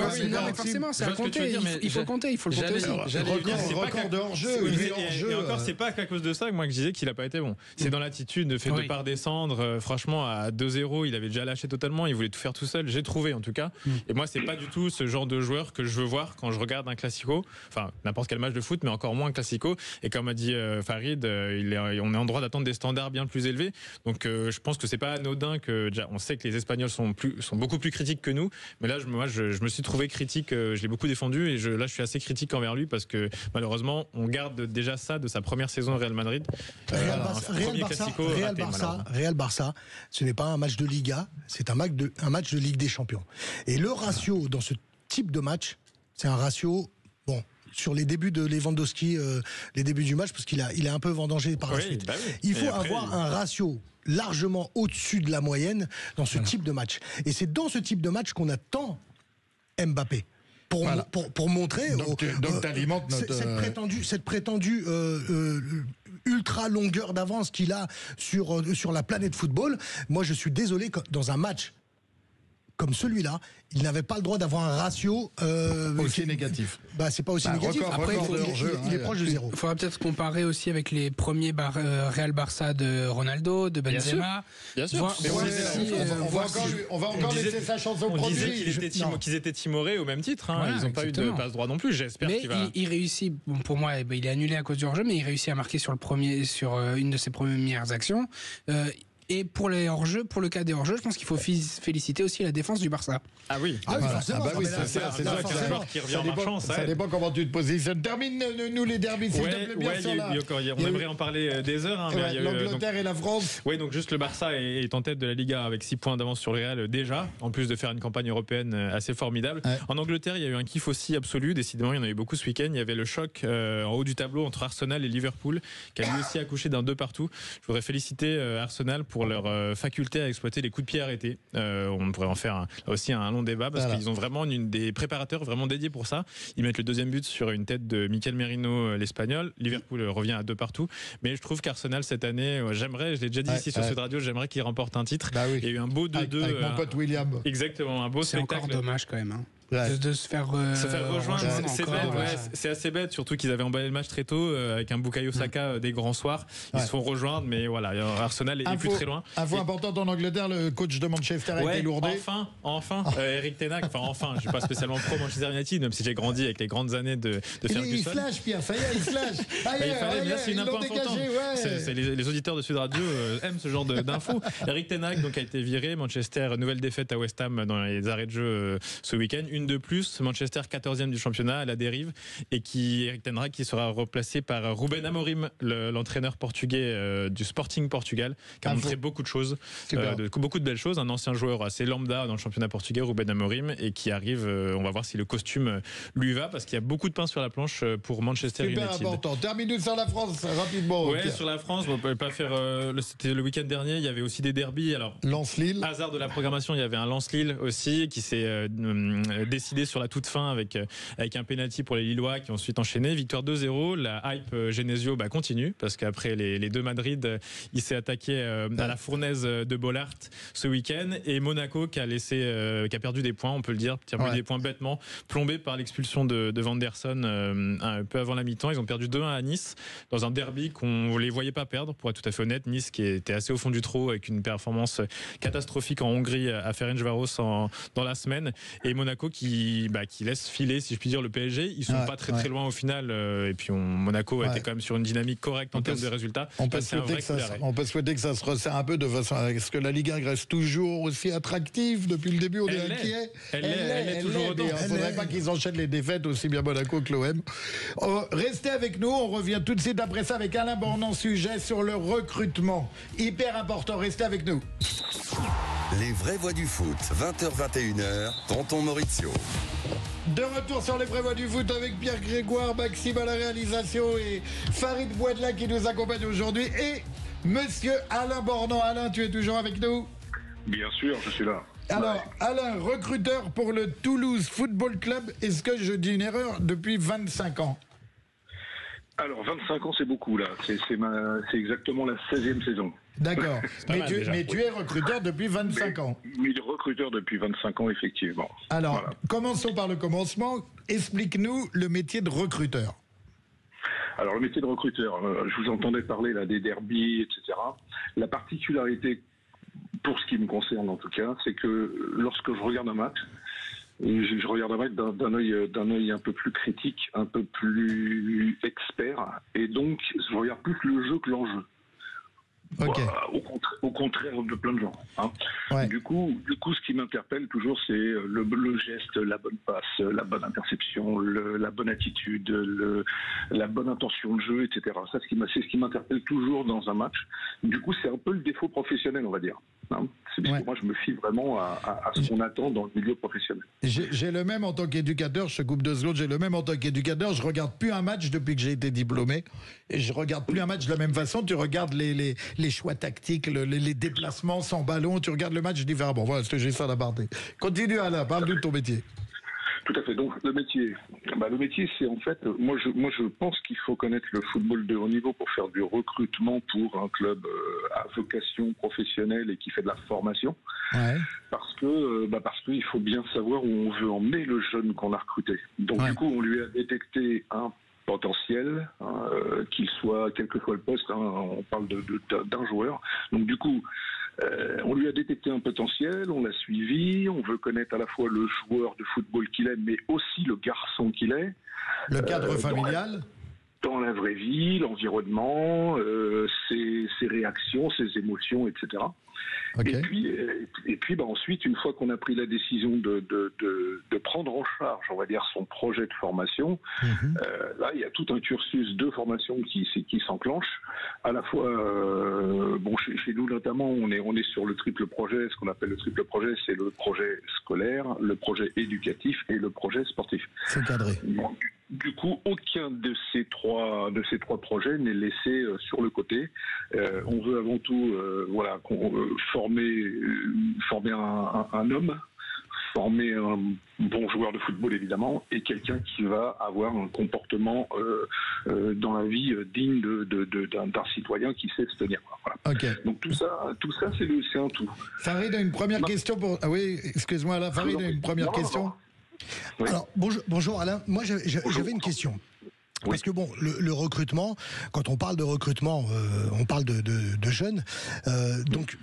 forcément, c'est à compter. Il faut compter, il faut le compter aussi. Record de hors-jeu. Et encore, c'est pas qu'à cause de ça que moi je disais qu'il a pas été bon. C'est dans l'attitude, le fait de pas redescendre. Franchement, à 2-0, il avait déjà lâché totalement. Il voulait tout faire tout seul. J'ai trouvé en tout cas. Et moi, c'est pas du tout ce genre de joueur que je veux voir quand je regarde un classico, enfin n'importe quel match de foot, mais encore moins un classico. Et comme a dit Farid, on est en droit d'attendre des standards bien plus élevés. Donc je pense que c'est pas anodin que déjà on sait que les Espagnols sont beaucoup plus critiques que nous, mais là je me suis trouvé critique, je l'ai beaucoup défendu et là je suis assez critique envers lui parce que malheureusement on garde déjà ça de sa première saison au Real Madrid. Real Barça, ce n'est pas un match de Liga, c'est un match de Ligue des Champions. Et le ratio dans ce type de match, c'est un ratio, sur les débuts de Lewandowski, les débuts du match, parce qu'il est un peu vendangé par la suite. Il faut avoir un ratio largement au-dessus de la moyenne dans ce type de match. Et c'est dans ce type de match qu'on attend Mbappé. Pour montrer donc t'alimentes cette prétendue ultra longueur d'avance qu'il a sur la planète football. Moi, je suis désolé, dans un match comme celui-là, il n'avait pas le droit d'avoir un ratio aussi négatif. C'est pas aussi négatif. Après, il est proche de zéro. Il faudra peut-être comparer aussi avec les premiers Real Barça de Ronaldo, de Benzema. Bien sûr. On va encore laisser sa chance au produit. On disait qu'ils étaient timorés au même titre. Ils n'ont pas eu de passe droit non plus. J'espère qu'il va. Il réussit. Pour moi, il est annulé à cause du hors-jeu, mais il réussit à marquer sur une de ses premières actions. Et pour les hors-jeux, pour le cas des hors-jeux, je pense qu'il faut féliciter aussi la défense du Barça. Ah oui. C'est ça qui revient en marchant. Ça dépend comment tu te positionnes. Termine-nous les derbys, s'il te plaît. On aimerait en parler des heures. L'Angleterre et la France. Oui, donc juste le Barça est en tête de la Liga avec 6 points d'avance sur le Real déjà, en plus de faire une campagne européenne assez formidable. En Angleterre, il y a eu un kiff aussi absolu. Décidément, il y en a eu beaucoup ce week-end. Il y avait le choc en haut du tableau entre Arsenal et Liverpool, qui a lui aussi accouché d'un 2 partout. Je voudrais féliciter Arsenal pour leur faculté à exploiter les coups de pied arrêtés. On pourrait en faire aussi un long débat parce qu'ils ont vraiment des préparateurs vraiment dédiés pour ça. Ils mettent le deuxième but sur une tête de Mikel Merino, l'Espagnol. Liverpool revient à 2 partout. Mais je trouve qu'Arsenal cette année, je l'ai déjà dit ici sur cette radio, j'aimerais qu'il remporte un titre. Il y a eu un beau 2-2. Avec mon pote William. Exactement, un beau spectacle. C'est encore dommage quand même. De se faire rejoindre, c'est bête, c'est assez bête, surtout qu'ils avaient emballé le match très tôt avec un Bukayo Saka des grands soirs. Ils se font rejoindre, mais voilà, Arsenal est plus très loin. Info importante en Angleterre, le coach de Manchester a été lourdé. Enfin, Eric Tenak. Je suis pas spécialement pro Manchester United, même si j'ai grandi avec les grandes années de Ferguson. Il flash, Pierre, ça y est, il flash. C'est une info importante. Les auditeurs de Sud Radio aiment ce genre d'infos. Eric Tenak donc a été viré. Manchester, nouvelle défaite à West Ham dans les arrêts de jeu ce week-end. Une de plus, Manchester 14e du championnat à la dérive et Eric Ten Hag qui sera replacé par Ruben Amorim, l'entraîneur portugais du Sporting Portugal, qui a montré beaucoup de choses, beaucoup de belles choses. Un ancien joueur assez lambda dans le championnat portugais, Ruben Amorim, et qui arrive, on va voir si le costume lui va, parce qu'il y a beaucoup de pain sur la planche pour Manchester United. Super important. Termine sur la France rapidement. Ouais, sur la France, on peut pas faire. C'était le week-end dernier, il y avait aussi des derbies. Alors Lens-Lille. Hasard de la programmation, il y avait un Lens-Lille aussi qui s'est décidé sur la toute fin avec un penalty pour les Lillois qui ont ensuite enchaîné. Victoire 2-0. La hype Genesio continue parce qu'après les deux Madrid, il s'est attaqué à la fournaise de Bollaert ce week-end, et Monaco qui a perdu des points, on peut le dire, qui a perdu des points bêtement, plombé par l'expulsion de Vanderson un peu avant la mi-temps. Ils ont perdu 2-1 à Nice dans un derby qu'on ne les voyait pas perdre, pour être tout à fait honnête. Nice qui était assez au fond du trou avec une performance catastrophique en Hongrie à Ferencváros dans la semaine, et Monaco qui laisse filer, si je puis dire, le PSG. Ils sont pas très loin au final, et puis Monaco était quand même sur une dynamique correcte en termes de résultats. On peut souhaiter que ça se resserre un peu de façon à ce que la Ligue 1 reste toujours aussi attractive. Depuis le début, on est inquiet. Elle est toujours autant. Il ne faudrait pas qu'ils enchaînent les défaites, aussi bien Monaco que l'OM. Restez avec nous, on revient tout de suite après ça avec Alain Bornand, sujet sur le recrutement. Hyper important, restez avec nous. Les vraies voix du foot, 20h-21h, Tonton Maurizio. De retour sur les Vrais Voix du Foot avec Pierre Grégoire, Maxime à la réalisation et Farid Bouadla qui nous accompagne aujourd'hui et Monsieur Alain Bornand. Alain, tu es toujours avec nous? Bien sûr, je suis là. Alors, Alain, recruteur pour le Toulouse Football Club, est-ce que je dis une erreur, depuis 25 ans? Alors, 25 ans, c'est beaucoup, là. C'est exactement la 16e saison. D'accord. Mais tu es recruteur depuis 25 ans. Mais recruteur depuis 25 ans, effectivement. Alors, commençons par le commencement. Explique-nous le métier de recruteur. Alors, le métier de recruteur, je vous entendais parler là des derbies, etc. La particularité, pour ce qui me concerne en tout cas, c'est que lorsque je regarde un match, je regarde un match d'un œil un peu plus critique, un peu plus expert, et donc je regarde plus le jeu que l'enjeu. Okay. Au contraire de plein de gens. Hein. Ouais. Du coup, ce qui m'interpelle toujours, c'est le geste, la bonne passe, la bonne interception, la bonne attitude, la bonne intention de jeu, etc. Ça, c'est ce qui m'interpelle toujours dans un match. Du coup, c'est un peu le défaut professionnel, on va dire. Hein. C'est parce que moi, je me fie vraiment à ce qu'on attend dans le milieu professionnel. J'ai le même en tant qu'éducateur, je te coupe 2 secondes, j'ai le même en tant qu'éducateur, je regarde plus un match depuis que j'ai été diplômé, et je regarde plus un match de la même façon. Tu regardes les choix tactiques, les déplacements sans ballon, tu regardes le match différemment. Voilà, j'ai ça d'aparté. Continue Alain, parle-nous de ton métier. Tout à fait. Donc le métier, c'est en fait, moi je pense qu'il faut connaître le football de haut niveau pour faire du recrutement pour un club à vocation professionnelle et qui fait de la formation. Ouais. Parce qu'il faut bien savoir où on veut emmener le jeune qu'on a recruté. Donc du coup, on lui a détecté un potentiel, qu'il soit, quel que soit le poste, on parle d'un joueur. Donc du coup, on lui a détecté un potentiel, on l'a suivi, on veut connaître à la fois le joueur de football qu'il est, mais aussi le garçon qu'il est. Le cadre familial dans la vraie vie, l'environnement, ses réactions, ses émotions, etc. Okay. Et puis ensuite, une fois qu'on a pris la décision de prendre en charge, on va dire, son projet de formation, là, il y a tout un cursus de formation qui s'enclenche. À la fois, chez nous notamment, on est sur le triple projet. Ce qu'on appelle le triple projet, c'est le projet scolaire, le projet éducatif et le projet sportif. C'est cadré. Bon, du coup, aucun de ces trois projets n'est laissé sur le côté. On veut avant tout, former un homme, former un bon joueur de football évidemment, et quelqu'un qui va avoir un comportement dans la vie digne d'un citoyen qui sait se tenir. Voilà. Okay. Donc tout ça, c'est un tout. Farid a une première question pour. Ah oui, excuse-moi, là, Farid a une première question. Oui. Alors bonjour Alain, moi j'avais une question. Parce que bon, le recrutement, quand on parle de recrutement, on parle de jeunes, donc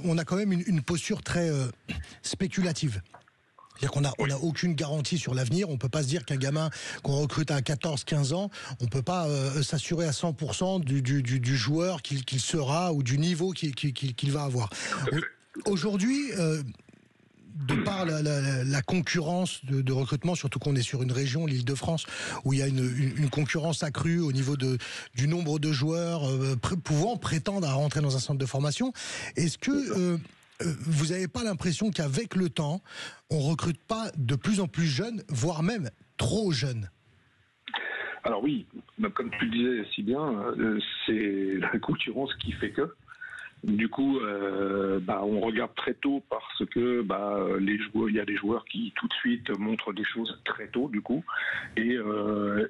on a quand même une posture très spéculative. C'est-à-dire qu'on n'a aucune garantie sur l'avenir. On peut pas se dire qu'un gamin qu'on recrute à 14-15 ans, on peut pas s'assurer à 100% du joueur qu'il sera ou du niveau qu'il va avoir. Aujourd'hui, de par la concurrence de recrutement, surtout qu'on est sur une région, l'Île-de-France, où il y a une concurrence accrue au niveau du nombre de joueurs pouvant prétendre à rentrer dans un centre de formation, est-ce que vous n'avez pas l'impression qu'avec le temps, on recrute pas de plus en plus jeunes, voire même trop jeunes ? Alors oui, comme tu le disais si bien, c'est la concurrence qui fait que. Du coup, on regarde très tôt parce que il y a des joueurs qui tout de suite montrent des choses très tôt, du coup, et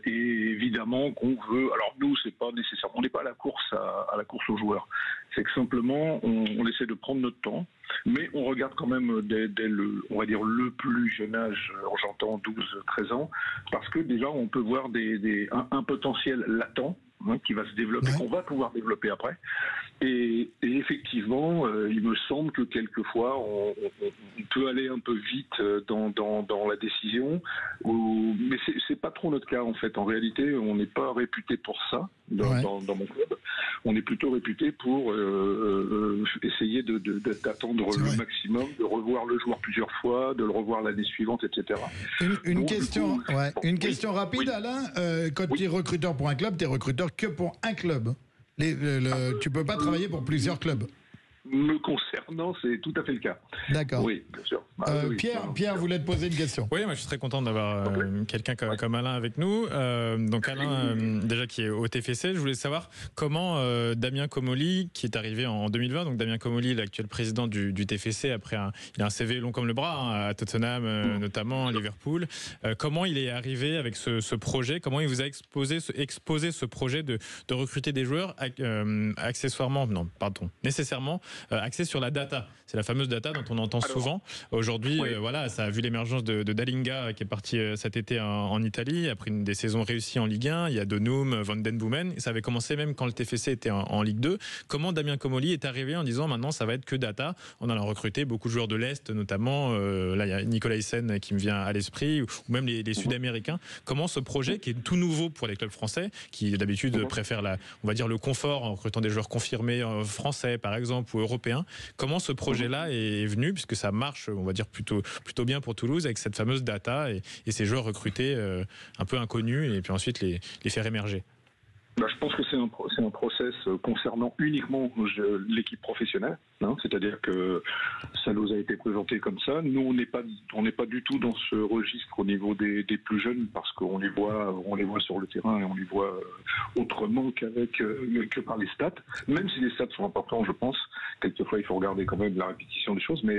évidemment qu'on veut. Alors nous, c'est pas nécessaire. On n'est pas à la course aux joueurs. C'est que simplement, on essaie de prendre notre temps, mais on regarde quand même dès on va dire le plus jeune âge, j'entends 12-13 ans, parce que déjà on peut voir un potentiel latent. Qui va se développer, qu'on va pouvoir développer après. Et effectivement, il me semble que quelquefois, on peut aller un peu vite dans la décision, mais c'est pas trop notre cas en fait. En réalité, on n'est pas réputé pour ça dans mon club. On est plutôt réputé pour essayer d'attendre le maximum, de revoir le joueur plusieurs fois, de le revoir l'année suivante, etc. Une question rapide, Alain. Quand tu es recruteur pour un club, tu es recruteur que pour un club. Tu peux pas travailler pour plusieurs clubs. Me concernant, c'est tout à fait le cas. D'accord. Oui, bien sûr. Oui, Pierre voulait te poser une question. Oui, moi je suis très content d'avoir quelqu'un comme Alain avec nous. Donc Alain, déjà qui est au TFC, je voulais savoir comment Damien Comolli, qui est arrivé en 2020, donc Damien Comolli, l'actuel président du TFC, après il a un CV long comme le bras, à Tottenham notamment, à Liverpool. Comment il est arrivé avec ce projet? Comment il vous a exposé ce projet de recruter des joueurs nécessairement axé sur la data? C'est la fameuse data dont on entend souvent. Aujourd'hui, voilà, ça a vu l'émergence de Dalinga qui est parti cet été en Italie, après des saisons réussies en Ligue 1. Il y a Donum, Van Den Boomen. Ça avait commencé même quand le TFC était en Ligue 2. Comment Damien Comolli est arrivé en disant maintenant ça va être que data, en allant recruter beaucoup de joueurs de l'Est, notamment, là il y a Nicolas Hyssen qui me vient à l'esprit, ou même les Sud-Américains. Comment ce projet, qui est tout nouveau pour les clubs français, qui d'habitude préfèrent on va dire le confort en recrutant des joueurs confirmés français par exemple, ou européens, comment ce projet-là est venu, puisque ça marche, on va dire plutôt bien pour Toulouse, avec cette fameuse data et ces joueurs recrutés un peu inconnus, et puis ensuite les faire émerger? Je pense que c'est un process concernant uniquement l'équipe professionnelle, c'est-à-dire que ça nous a été présenté comme ça. Nous, on n'est pas du tout dans ce registre au niveau des plus jeunes, parce qu'on les voit sur le terrain et on les voit autrement que par les stats. Même si les stats sont importants, je pense. Quelquefois, il faut regarder quand même la répétition des choses, mais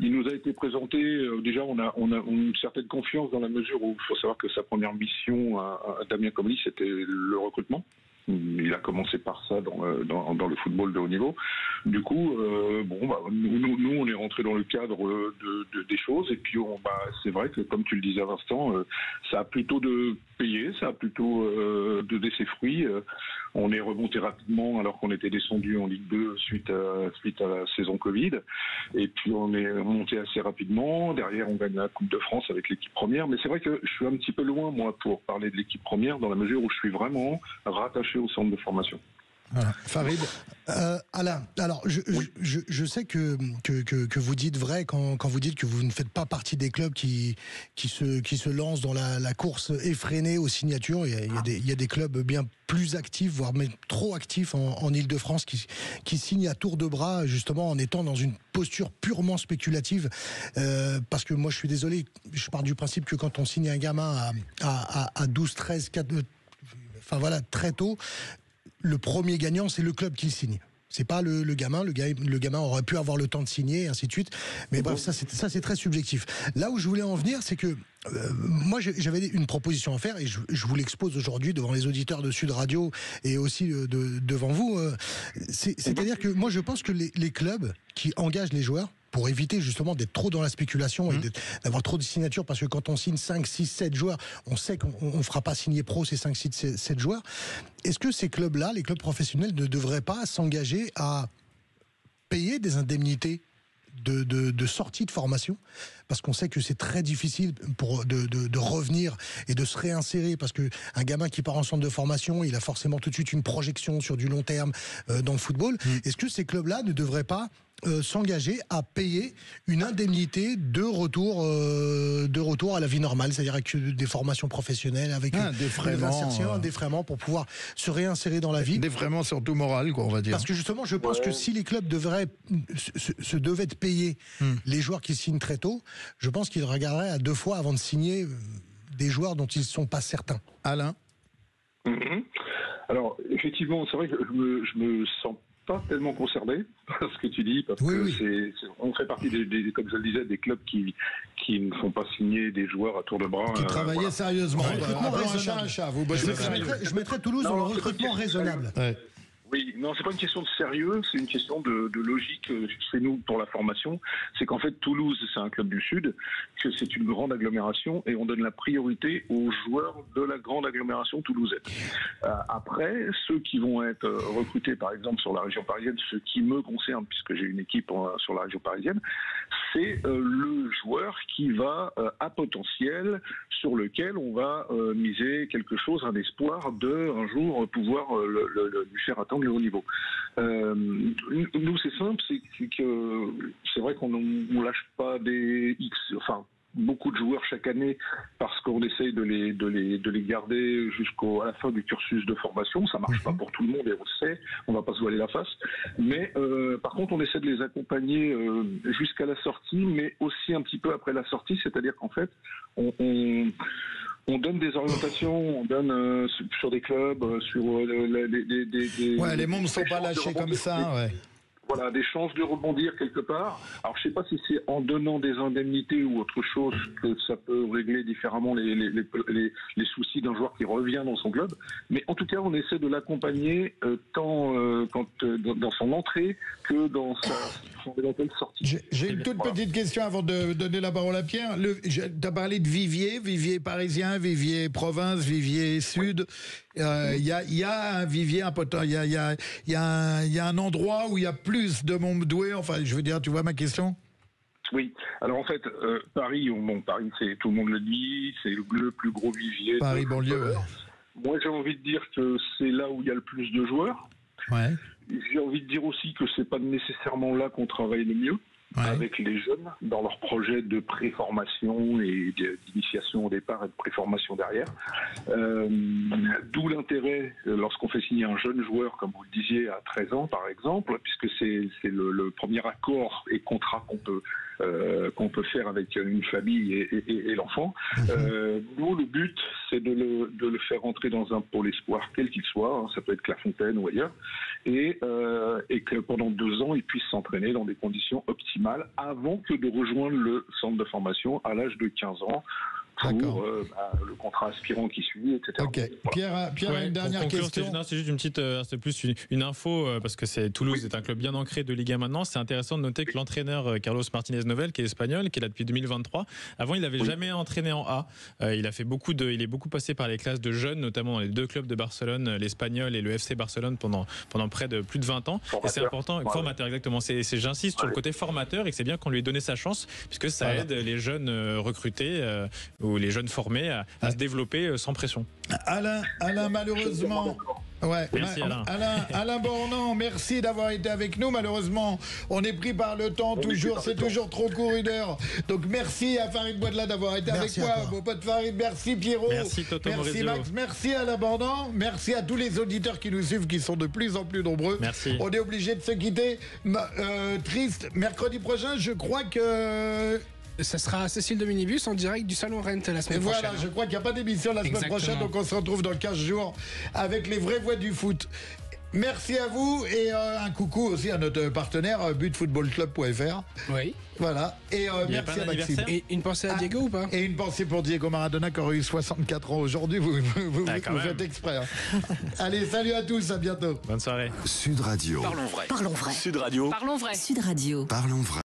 il nous a été présenté. Déjà, on a une certaine confiance dans la mesure où il faut savoir que sa première mission à Damien Comolli, c'était le recrutement. Il a commencé par ça dans le football de haut niveau. Du coup, nous on est rentré dans le cadre des choses, et puis c'est vrai que, comme tu le disais à l'instant, ça a plutôt de payer, ça a plutôt donné ses fruits. On est remonté rapidement alors qu'on était descendu en Ligue 2 suite à la saison Covid, et puis on est remonté assez rapidement. Derrière, on gagne la Coupe de France avec l'équipe première, mais c'est vrai que je suis un petit peu loin, moi, pour parler de l'équipe première, dans la mesure où je suis vraiment rattaché au centre de formation. Voilà. Farid. Alain, alors je sais que vous dites vrai quand vous dites que vous ne faites pas partie des clubs qui se lancent dans la course effrénée aux signatures. Il y a des clubs bien plus actifs, voire même trop actifs en Ile-de-France qui signent à tour de bras, justement en étant dans une posture purement spéculative. Parce que moi, je suis désolé, je pars du principe que quand on signe un gamin à 12, 13, 4, enfin voilà, très tôt, le premier gagnant, c'est le club qui le signe. C'est pas le gamin. Le gamin aurait pu avoir le temps de signer, et ainsi de suite. Mais bref, ça c'est très subjectif. Là où je voulais en venir, c'est que moi j'avais une proposition à faire, et je vous l'expose aujourd'hui devant les auditeurs de Sud Radio et aussi devant vous. C'est-à-dire que moi je pense que les clubs qui engagent les joueurs, pour éviter justement d'être trop dans la spéculation et d'avoir trop de signatures, parce que quand on signe 5, 6, 7 joueurs, on sait qu'on ne fera pas signer pro ces 5, 6, 7 joueurs. Est-ce que ces clubs-là, les clubs professionnels, ne devraient pas s'engager à payer des indemnités de sortie de formation, parce qu'on sait que c'est très difficile de revenir et de se réinsérer, parce que un gamin qui part en centre de formation, il a forcément tout de suite une projection sur du long terme dans le football. Est-ce que ces clubs-là ne devraient pas s'engager à payer une indemnité de retour à la vie normale, c'est-à-dire avec des formations professionnelles, avec un défraiement pour pouvoir se réinsérer dans la vie. Défraiement surtout moral, quoi, on va dire. Parce que justement, je pense que si les clubs devaient de payer les joueurs qui signent très tôt, je pense qu'ils regarderaient à 2 fois avant de signer des joueurs dont ils ne sont pas certains. Alain. Alors, effectivement, c'est vrai que je me sens pas tellement concerné par ce que tu dis, parce que on fait partie comme je le disais, des clubs qui ne font pas signer des joueurs à tour de bras. Qui travaillaient sérieusement. Je mettrais Toulouse dans le recrutement raisonnable. Oui, non, c'est pas une question de sérieux, c'est une question de logique chez nous pour la formation. C'est qu'en fait, Toulouse, c'est un club du Sud, que c'est une grande agglomération, et on donne la priorité aux joueurs de la grande agglomération toulousaine. Après, ceux qui vont être recrutés, par exemple, sur la région parisienne, ce qui me concerne, puisque j'ai une équipe sur la région parisienne, c'est le joueur qui va à potentiel, sur lequel on va miser quelque chose, un espoir de un jour pouvoir lui faire atteindre le haut niveau. Nous, c'est simple, c'est que c'est vrai qu'on lâche pas des X, enfin beaucoup de joueurs chaque année parce qu'on essaye de les garder jusqu'à la fin du cursus de formation. Ça marche pas pour tout le monde et on le sait, on va pas se voiler la face. Mais par contre, on essaie de les accompagner jusqu'à la sortie, mais aussi un petit peu après la sortie, c'est-à-dire qu'en fait, on donne des orientations, on donne sur des clubs, sur les membres ne sont pas lâchés comme ça, ouais. Voilà, des chances de rebondir quelque part. Alors, je ne sais pas si c'est en donnant des indemnités ou autre chose que ça peut régler différemment les soucis d'un joueur qui revient dans son club. Mais en tout cas, on essaie de l'accompagner tant dans son entrée que dans son éventuelle sortie. J'ai une toute petite question avant de donner la parole à Pierre. Tu as parlé de vivier parisien, vivier province, vivier sud. Il y a un vivier important. Il y a un endroit où il y a plus de monde doué. Enfin, je veux dire, tu vois ma question? Oui. Alors en fait, Paris, Paris, c'est, tout le monde le dit, c'est le plus gros vivier. Paris banlieue. Ouais. Moi, j'ai envie de dire que c'est là où il y a le plus de joueurs. Ouais. J'ai envie de dire aussi que c'est pas nécessairement là qu'on travaille le mieux. Ouais. Avec les jeunes dans leur projet de préformation et d'initiation au départ et de préformation derrière. D'où l'intérêt lorsqu'on fait signer un jeune joueur, comme vous le disiez, à 13 ans par exemple, puisque c'est le premier accord et contrat qu'on peut faire avec une famille et l'enfant. Nous, le but, c'est de le faire entrer dans un pôle espoir, quel qu'il soit, hein, ça peut être Clairefontaine ou ailleurs, et que pendant 2 ans, il puisse s'entraîner dans des conditions optimales avant que de rejoindre le centre de formation à l'âge de 15 ans. Pour le contrat aspirant qui suit, etc. Ok. Pierre, une dernière question. C'est juste une petite, c'est plus une info parce que Toulouse est un club bien ancré de Ligue 1 maintenant. C'est intéressant de noter que l'entraîneur Carlos Martinez Novel, qui est espagnol, qui est là depuis 2023. Avant, il n'avait jamais entraîné en A. Il a fait il est beaucoup passé par les classes de jeunes, notamment dans les 2 clubs de Barcelone, l'Espagnol et le FC Barcelone pendant près de plus de 20 ans. Formateur. Et c'est important, formateur exactement. J'insiste sur le côté formateur et que c'est bien qu'on lui ait donné sa chance puisque ça aide les jeunes recrutés ou les jeunes formés à se développer sans pression. Alain malheureusement. Ouais, merci Alain Bornand, merci d'avoir été avec nous. Malheureusement, on est pris par le temps, c'est toujours trop court, 1 heure. Donc merci à Farid Bouadla d'avoir été avec moi, mon pote Farid, merci Pierrot, merci Toto, merci Max, merci Alain Bornand, merci à tous les auditeurs qui nous suivent, qui sont de plus en plus nombreux. Merci. On est obligé de se quitter. Triste, mercredi prochain, je crois que... Ça sera Cécile de Minibus en direct du Salon Rent la semaine prochaine. Voilà, je crois qu'il n'y a pas d'émission la semaine prochaine, donc on se retrouve dans 15 jours avec les vraies voix du foot. Merci à vous et un coucou aussi à notre partenaire butfootballclub.fr. Oui. Voilà. Et merci à Maxime. Et une pensée à Diego ou pas? Et une pensée pour Diego Maradona qui aurait eu 64 ans aujourd'hui. Vous faites exprès. Hein. Allez, salut à tous, à bientôt. Bonne soirée. Sud Radio. Parlons vrai. Sud Radio. Parlons vrai. Sud Radio. Parlons vrai.